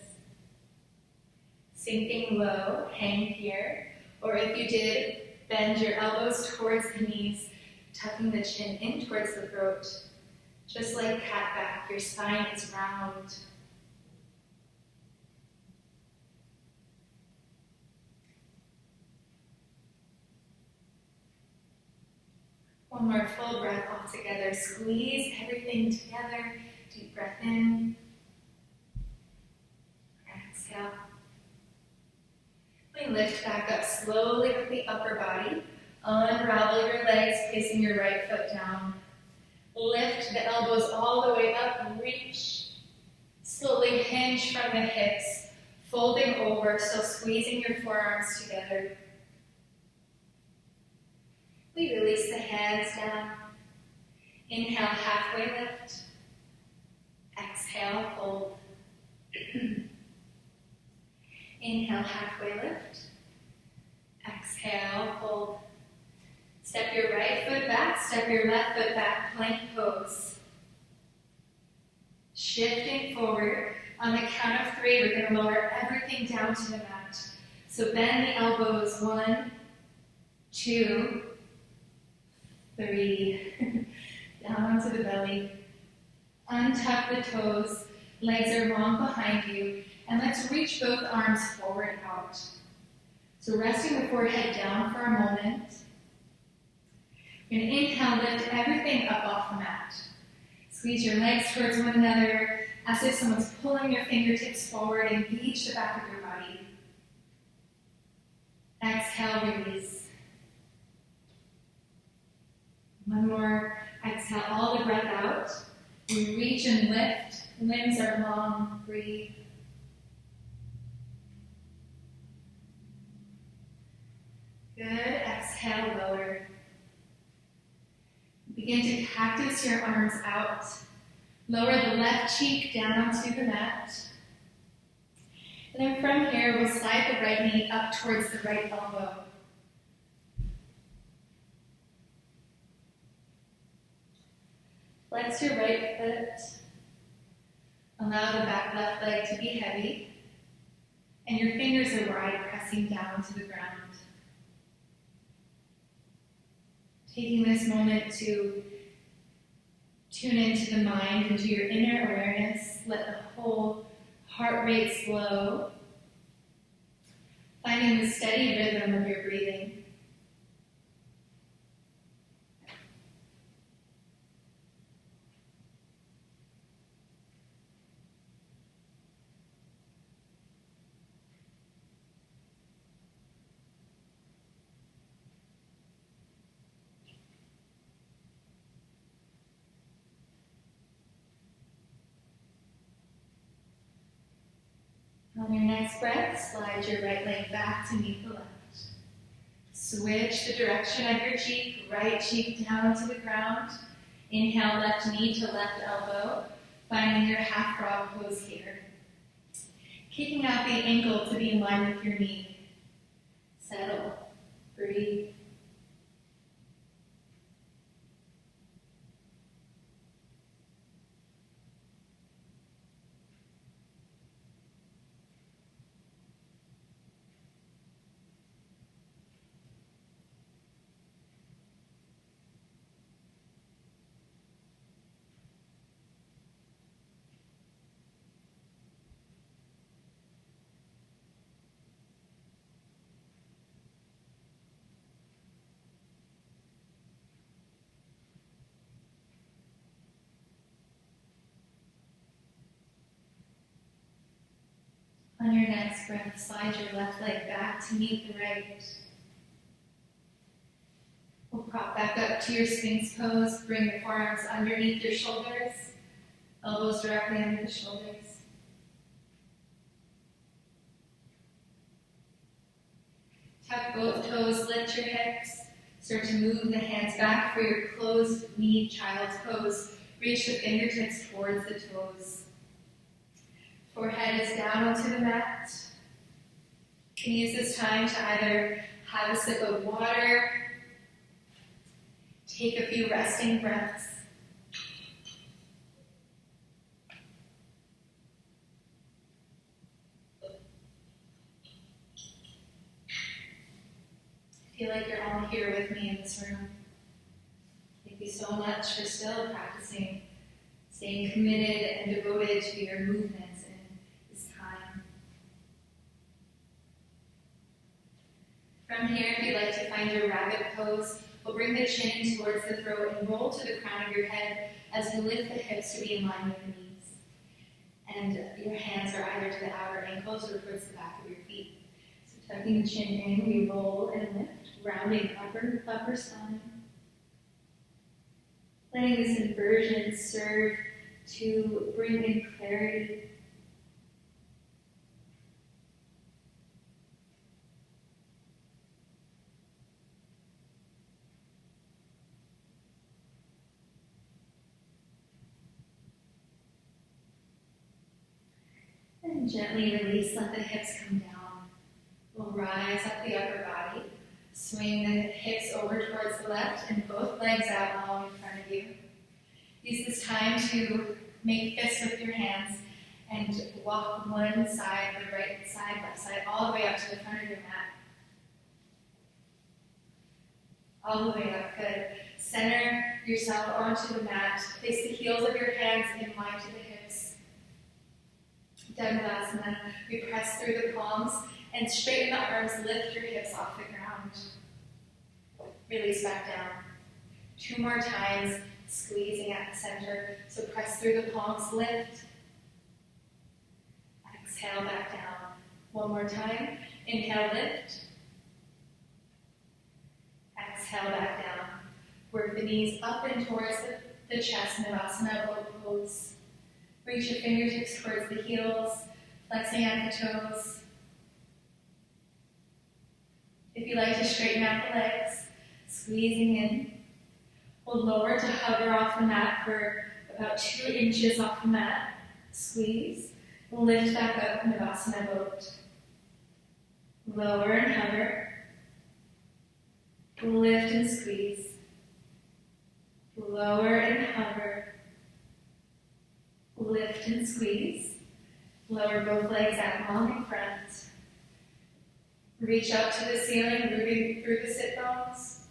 Speaker 1: Sinking low, hang here. Or if you did, bend your elbows towards the knees, tucking the chin in towards the throat. Just like cat back, your spine is round. One more full breath all together. Squeeze everything together. Deep breath in. Exhale. We lift back up slowly with the upper body. Unravel your legs, placing your right foot down. Lift the elbows all the way up and reach. Slowly hinge from the hips, folding over, so squeezing your forearms together. We release the hands down. Inhale, halfway lift. Exhale, fold. Inhale, halfway lift. Exhale, fold. Step your right foot back, step your left foot back, plank pose. Shifting forward, On the count of 3, we're going to lower everything down to the mat. So bend the elbows, 1, 2, 3. Down onto the belly. Untuck the toes. Legs are long behind you. And let's reach both arms forward out. So resting the forehead down for a moment. You're going to inhale, lift everything up off the mat. Squeeze your legs towards one another as if someone's pulling your fingertips forward. Engage the back of your body. Exhale, release. One more. Exhale all the breath out. We reach and lift. Limbs are long. Breathe. Good. Exhale, lower. Begin to cactus your arms out. Lower the left cheek down onto the mat. And then from here, we'll slide the right knee up towards the right elbow. Flex your right foot. Allow the back left leg to be heavy. And your fingers are wide, pressing down to the ground. Taking this moment to tune into the mind, into your inner awareness. Let the whole heart rate slow. Finding the steady rhythm of your breathing. On your next breath, slide your right leg back to meet the left. Switch the direction of your cheek, right cheek down to the ground. Inhale, left knee to left elbow, finding your half frog pose here. Kicking out the ankle to be in line with your knee. Settle, breathe. On your next breath, slide your left leg back to meet the right. We'll prop back up to your Sphinx pose. Bring the forearms underneath your shoulders. Elbows directly under the shoulders. Tuck both toes, lift your hips. Start to move the hands back for your closed knee child's pose. Reach the fingertips towards the toes. Forehead is down onto the mat. You can use this time to either have a sip of water, take a few resting breaths. I feel like you're all here with me in this room. Thank you so much for still practicing, staying committed and devoted to your movements in this time. From here, if you'd like to find your rabbit pose, we'll bring the chin towards the throat and roll to the crown of your head as you lift the hips to be in line with the knees. And your hands are either to the outer ankles or towards the back of your feet. So tucking the chin in, we roll and lift, rounding upper spine. Letting this inversion serve to bring in clarity. And gently release, let the hips come down. We'll rise up the upper body. Swing the hips over towards the left and both legs out long in front of you. Use this time to make fists with your hands and walk one side, the right side, left side, all the way up to the front of your mat. All the way up, good. Center yourself onto the mat. Place the heels of your hands in line to the hips. Dandasana. We press through the palms and straighten the arms. Lift your hips off the ground. Release back down. 2 more times, squeezing at the center. So press through the palms, lift. Exhale back down. 1 more time. Inhale, lift. Exhale back down. Work the knees up and towards the chest, Navasana, boat pose. Reach your fingertips towards the heels, flexing at the toes. If you like to straighten out the legs, squeezing in. We'll lower to hover off the mat for about 2 inches off the mat. Squeeze. Lift back up, Navasana boat. Lower and hover. Lift and squeeze. Lower and hover. Lift and squeeze. Lower both legs out long in front. Reach up to the ceiling, rooting through the sit bones.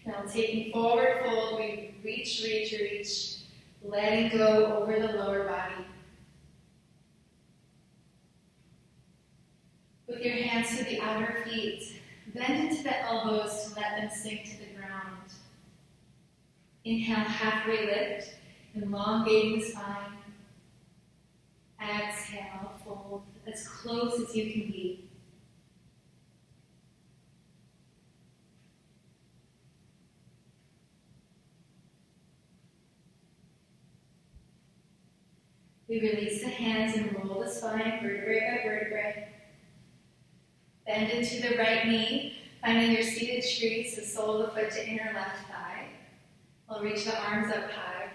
Speaker 1: Now taking forward fold, we reach, letting go over the lower body. With your hands to the outer feet, bend into the elbows to let them sink to the ground. Inhale, halfway lift, elongating the spine. Exhale, fold as close as you can be. We release the hands and roll the spine, vertebrae by vertebrae. Bend into the right knee, finding your seated tree, so sole of the foot to inner left thigh. We'll reach the arms up high.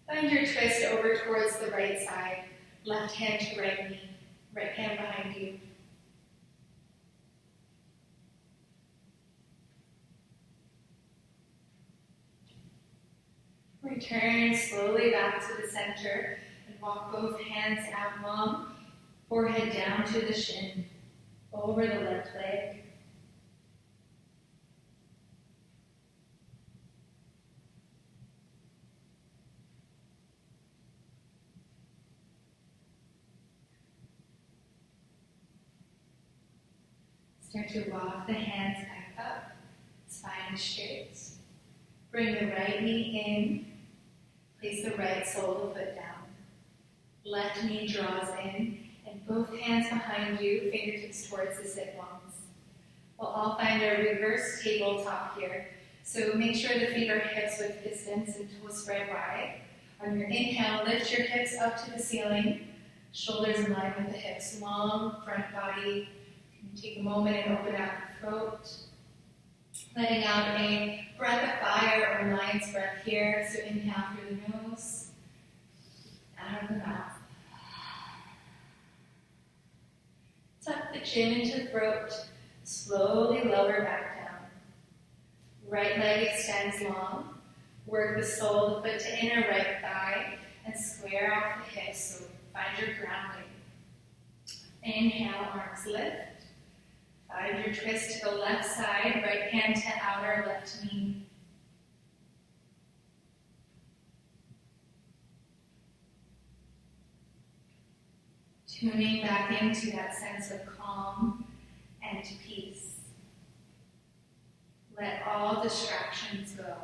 Speaker 1: Find your twist over towards the right side, left hand to right knee, right hand behind you. Return slowly back to the center and walk both hands out long, forehead down to the shin, over the left leg. Start to walk the hands back up, spine straight. Bring the right knee in, place the right sole of the foot down. Left knee draws in, and both hands behind you, fingertips towards the sit bones. We'll all find a reverse tabletop here. So make sure the feet are hips width distance and toes spread wide. On your inhale, lift your hips up to the ceiling, shoulders in line with the hips, long front body. Take a moment and open out the throat. Letting out a breath of fire or lion's breath here. So inhale through the nose, out of the mouth. Tuck the chin into the throat. Slowly lower back down. Right leg extends long. Work the sole of the foot to inner right thigh and square off the hips. So find your grounding. Inhale, arms lift. Find your twist to the left side, right hand to outer left knee. Tuning back into that sense of calm and peace. Let all distractions go.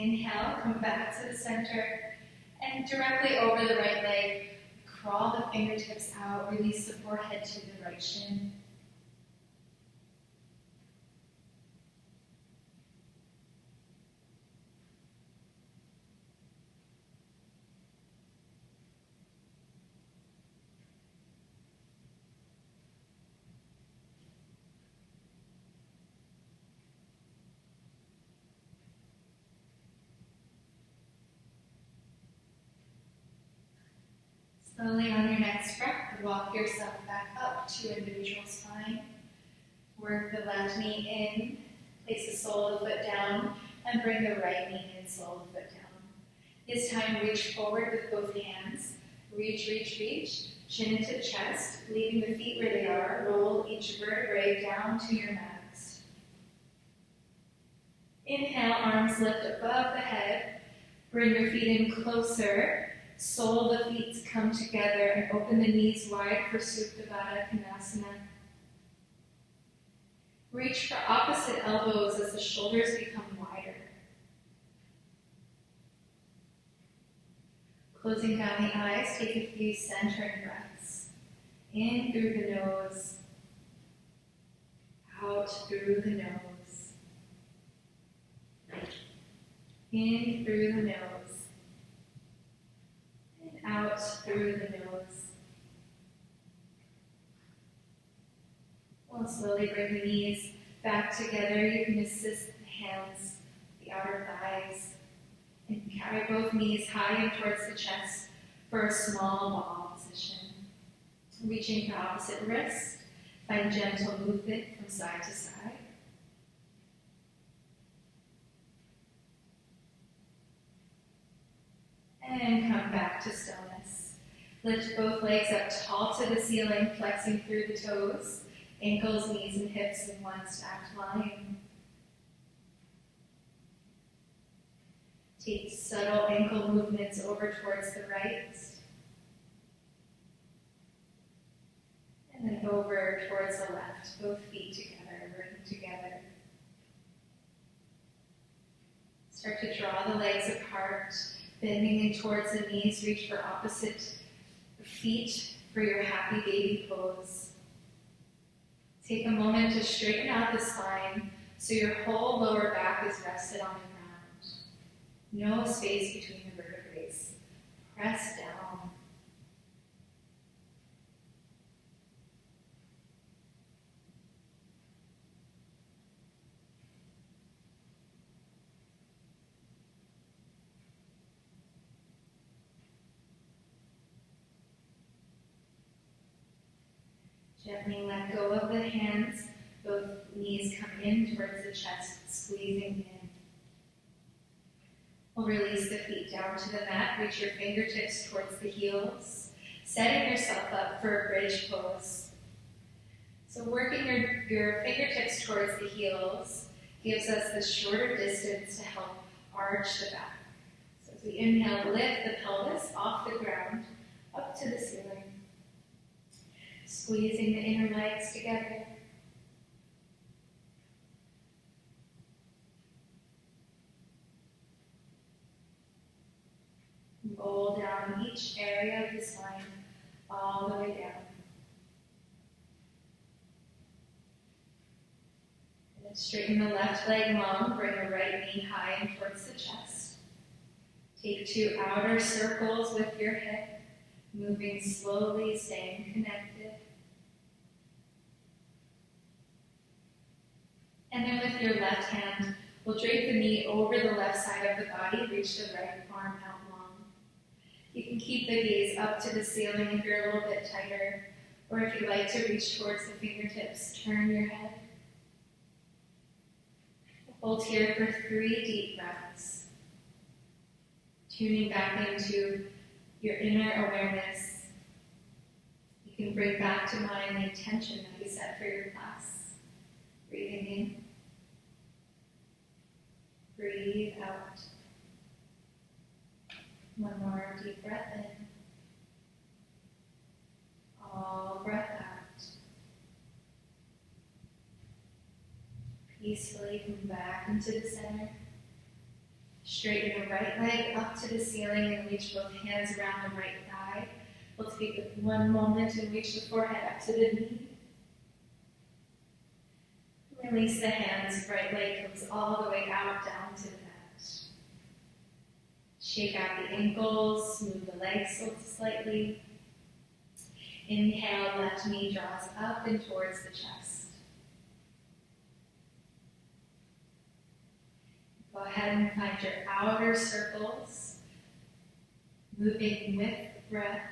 Speaker 1: Inhale, come back to the center, and directly over the right leg, crawl the fingertips out, release the forehead to the right shin. Slowly on your next breath, walk yourself back up to a neutral spine. Work the left knee in, place the sole of the foot down, and bring the right knee in, sole of the foot down. This time, reach forward with both hands. Reach, reach, reach. Chin into chest, leaving the feet where they are. Roll each vertebrae down to your max. Inhale, arms lift above the head. Bring your feet in closer. Sole of the feet come together and open the knees wide for Supta Baddha Konasana. Reach for opposite elbows as the shoulders become wider. Closing down the eyes, take a few centering breaths. In through the nose, out through the nose. In through the nose, and out through the nose. We'll slowly bring the knees back together. You can assist the hands, the outer thighs, and carry both knees high in towards the chest for a small ball position. Reaching for opposite wrist, find gentle movement from side to side. And come back to stillness. Lift both legs up tall to the ceiling, flexing through the toes, ankles, knees, and hips in one stacked line. Take subtle ankle movements over towards the right, and then over towards the left, both feet together, rhythm together. Start to draw the legs apart, bending in towards the knees, reach for opposite feet for your happy baby pose. Take a moment to straighten out the spine so your whole lower back is rested on the ground. No space between the vertebrae. Press down. Gently let go of the hands. Both knees come in towards the chest, squeezing in. We'll release the feet down to the mat. Reach your fingertips towards the heels, setting yourself up for a bridge pose. So working your fingertips towards the heels gives us the shorter distance to help arch the back. So as we inhale, lift the pelvis off the ground, up to the ceiling. Squeezing the inner legs together. Roll down each area of the spine, all the way down. And then straighten the left leg long, bring the right knee high in towards the chest. Take 2 outer circles with your hip, moving slowly, staying connected. And then with your left hand, we'll drape the knee over the left side of the body, reach the right arm out long. You can keep the gaze up to the ceiling if you're a little bit tighter, or if you like to reach towards the fingertips, turn your head. Hold here for 3 deep breaths, tuning back into your inner awareness. You can bring back to mind the intention that you set for your class. Breathing in, breathe out. One more deep breath in. All breath out. Peacefully come back into the center. Straighten the right leg up to the ceiling and reach both hands around the right thigh. We'll take one moment and reach the forehead up to the knee. Release the hands, right leg comes all the way out, down to the mat. Shake out the ankles, move the legs slightly. Inhale, left knee draws up and towards the chest. Go ahead and find your outer circles, moving with the breath.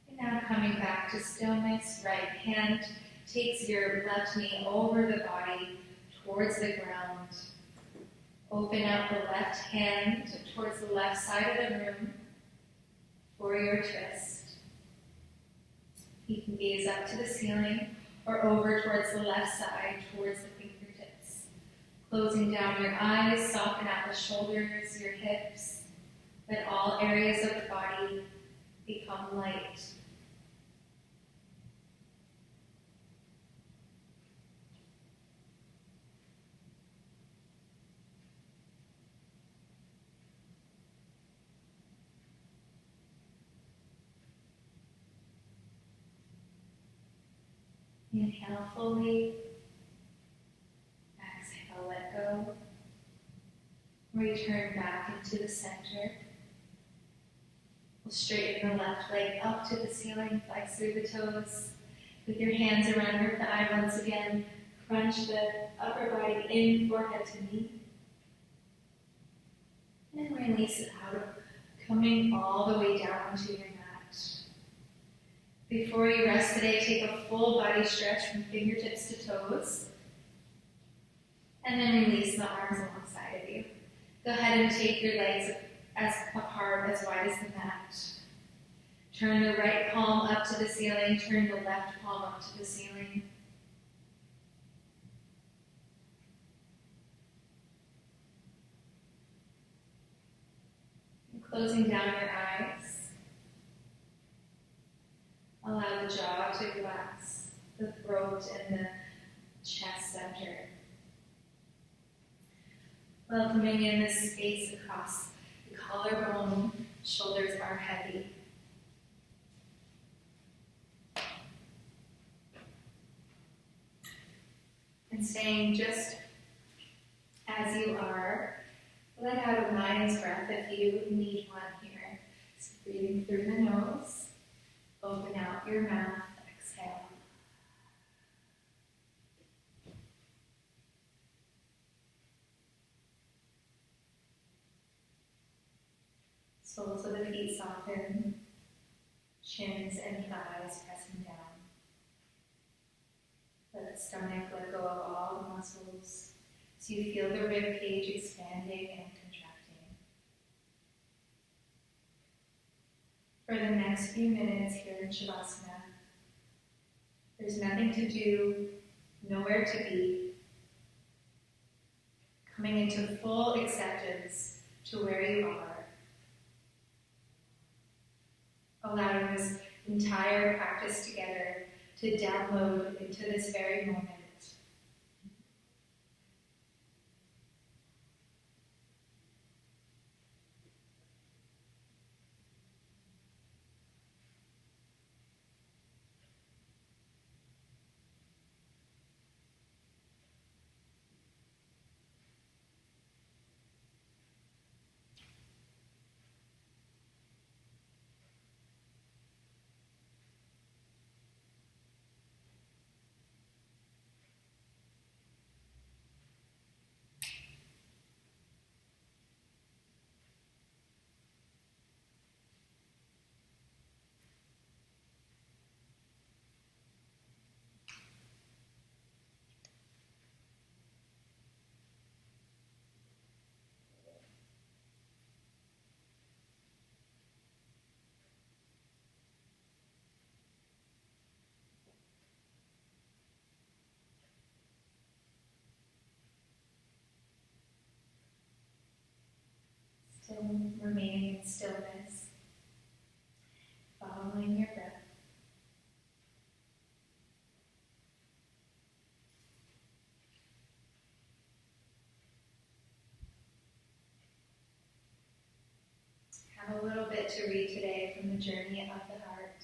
Speaker 1: And now coming back to stillness, right hand takes your left knee over the body towards the ground. Open up the left hand towards the left side of the room for your twist. You can gaze up to the ceiling or over towards the left side, towards the fingertips. Closing down your eyes, soften out the shoulders, your hips. Let all areas of the body become light. Inhale fully. Exhale, let go. Return back into the center. We'll straighten the left leg up to the ceiling, flex through the toes. With your hands around your thigh once again, crunch the upper body in, forehead to knee. And release it out, coming all the way down to your mat. Before you rest today, take a full body stretch from fingertips to toes. And then release the arms alongside of you. Go ahead and take your legs as apart, as wide as the mat. Turn the right palm up to the ceiling. Turn the left palm up to the ceiling. And closing down your eyes. Allow the jaw to relax, the throat and the chest center. Welcoming in the space across the collarbone, shoulders are heavy. And staying just as you are, let out a mind's breath if you need one here. So breathing through the nose, open out your mouth, exhale. Soles of the feet soften, chins and thighs pressing down. Let the stomach let go of all the muscles so you feel the rib cage expanding and contracting. For the next few minutes here in Shavasana, there's nothing to do, nowhere to be. Coming into full acceptance to where you are. Allowing this entire practice together to download into this very moment. Still remaining in stillness, following your breath. Have a little bit to read today from the Journey of the Heart,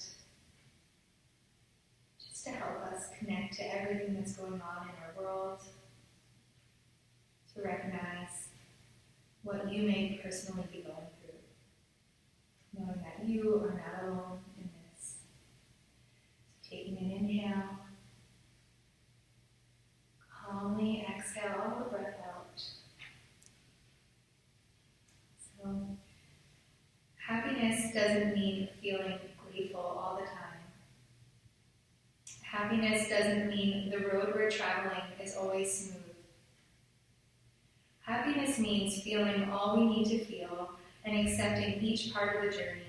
Speaker 1: just to help us connect to everything that's going on in our world, to recognize what you may personally be going through, knowing that you are not alone in this. So taking an inhale, calmly exhale all the breath out. So happiness doesn't mean feeling grateful all the time. Happiness doesn't mean the road we're traveling is always smooth. Happiness means feeling all we need to feel and accepting each part of the journey,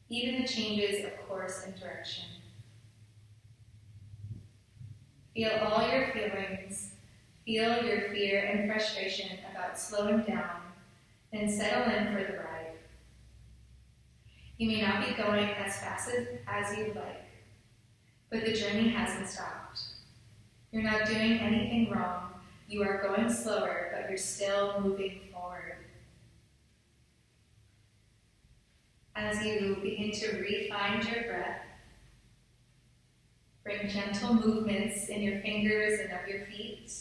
Speaker 1: even the changes of course and direction. Feel all your feelings, feel your fear and frustration about slowing down, then settle in for the ride. You may not be going as fast as you'd like, but the journey hasn't stopped. You're not doing anything wrong. You are going slower, but you're still moving forward. As you begin to re-find your breath, bring gentle movements in your fingers and of your feet,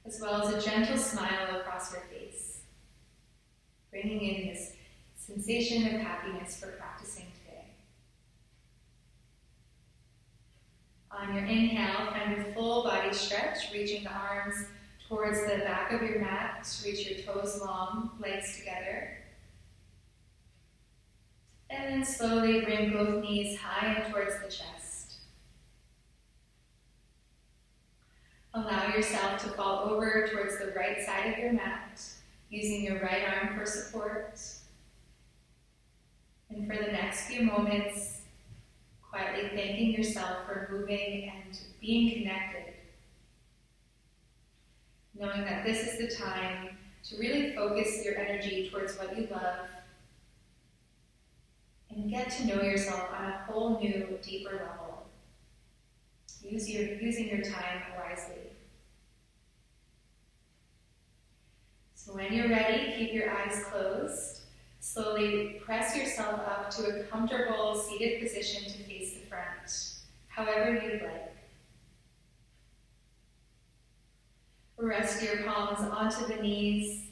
Speaker 1: as well as a gentle smile across your face, bringing in this sensation of happiness for practicing today. On your inhale, find a full body stretch, reaching the arms towards the back of your mat. Reach your toes long, legs together. And then slowly bring both knees high and towards the chest. Allow yourself to fall over towards the right side of your mat, using your right arm for support. And for the next few moments, quietly thanking yourself for moving and being connected. Knowing that this is the time to really focus your energy towards what you love and get to know yourself on a whole new, deeper level. Using your time wisely. So when you're ready, keep your eyes closed. Slowly press yourself up to a comfortable seated position to face the front, however you'd like. Rest your palms onto the knees,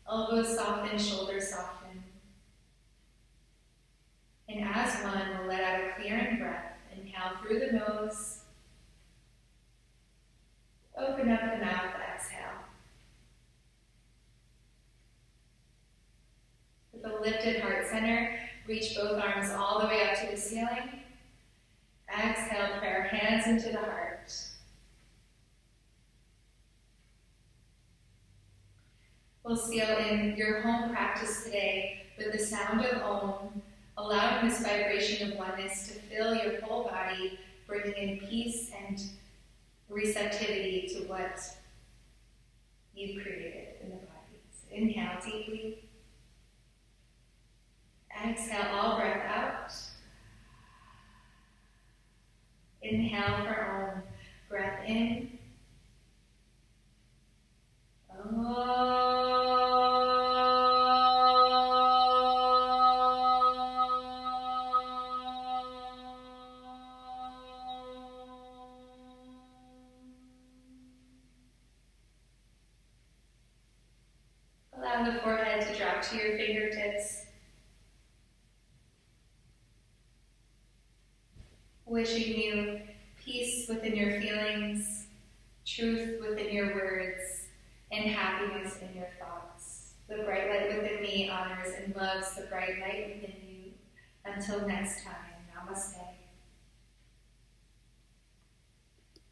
Speaker 1: elbows soften, shoulders soften. And as one, we'll let out a clearing breath. Inhale through the nose. Open up the mouth, exhale. With a lifted heart center, reach both arms all the way up to the ceiling. Exhale, prayer hands into the heart. We'll seal in your home practice today with the sound of Om, allowing this vibration of oneness to fill your whole body, bringing in peace and receptivity to what you've created in the body. So inhale deeply. Exhale all breath out. Inhale for Om. Breath in. Allow the forehead to drop to your fingertips. Wishing you peace within your feelings, truth within your words, and happiness in your thoughts. The bright light within me honors and loves the bright light within you. Until next time, namaste.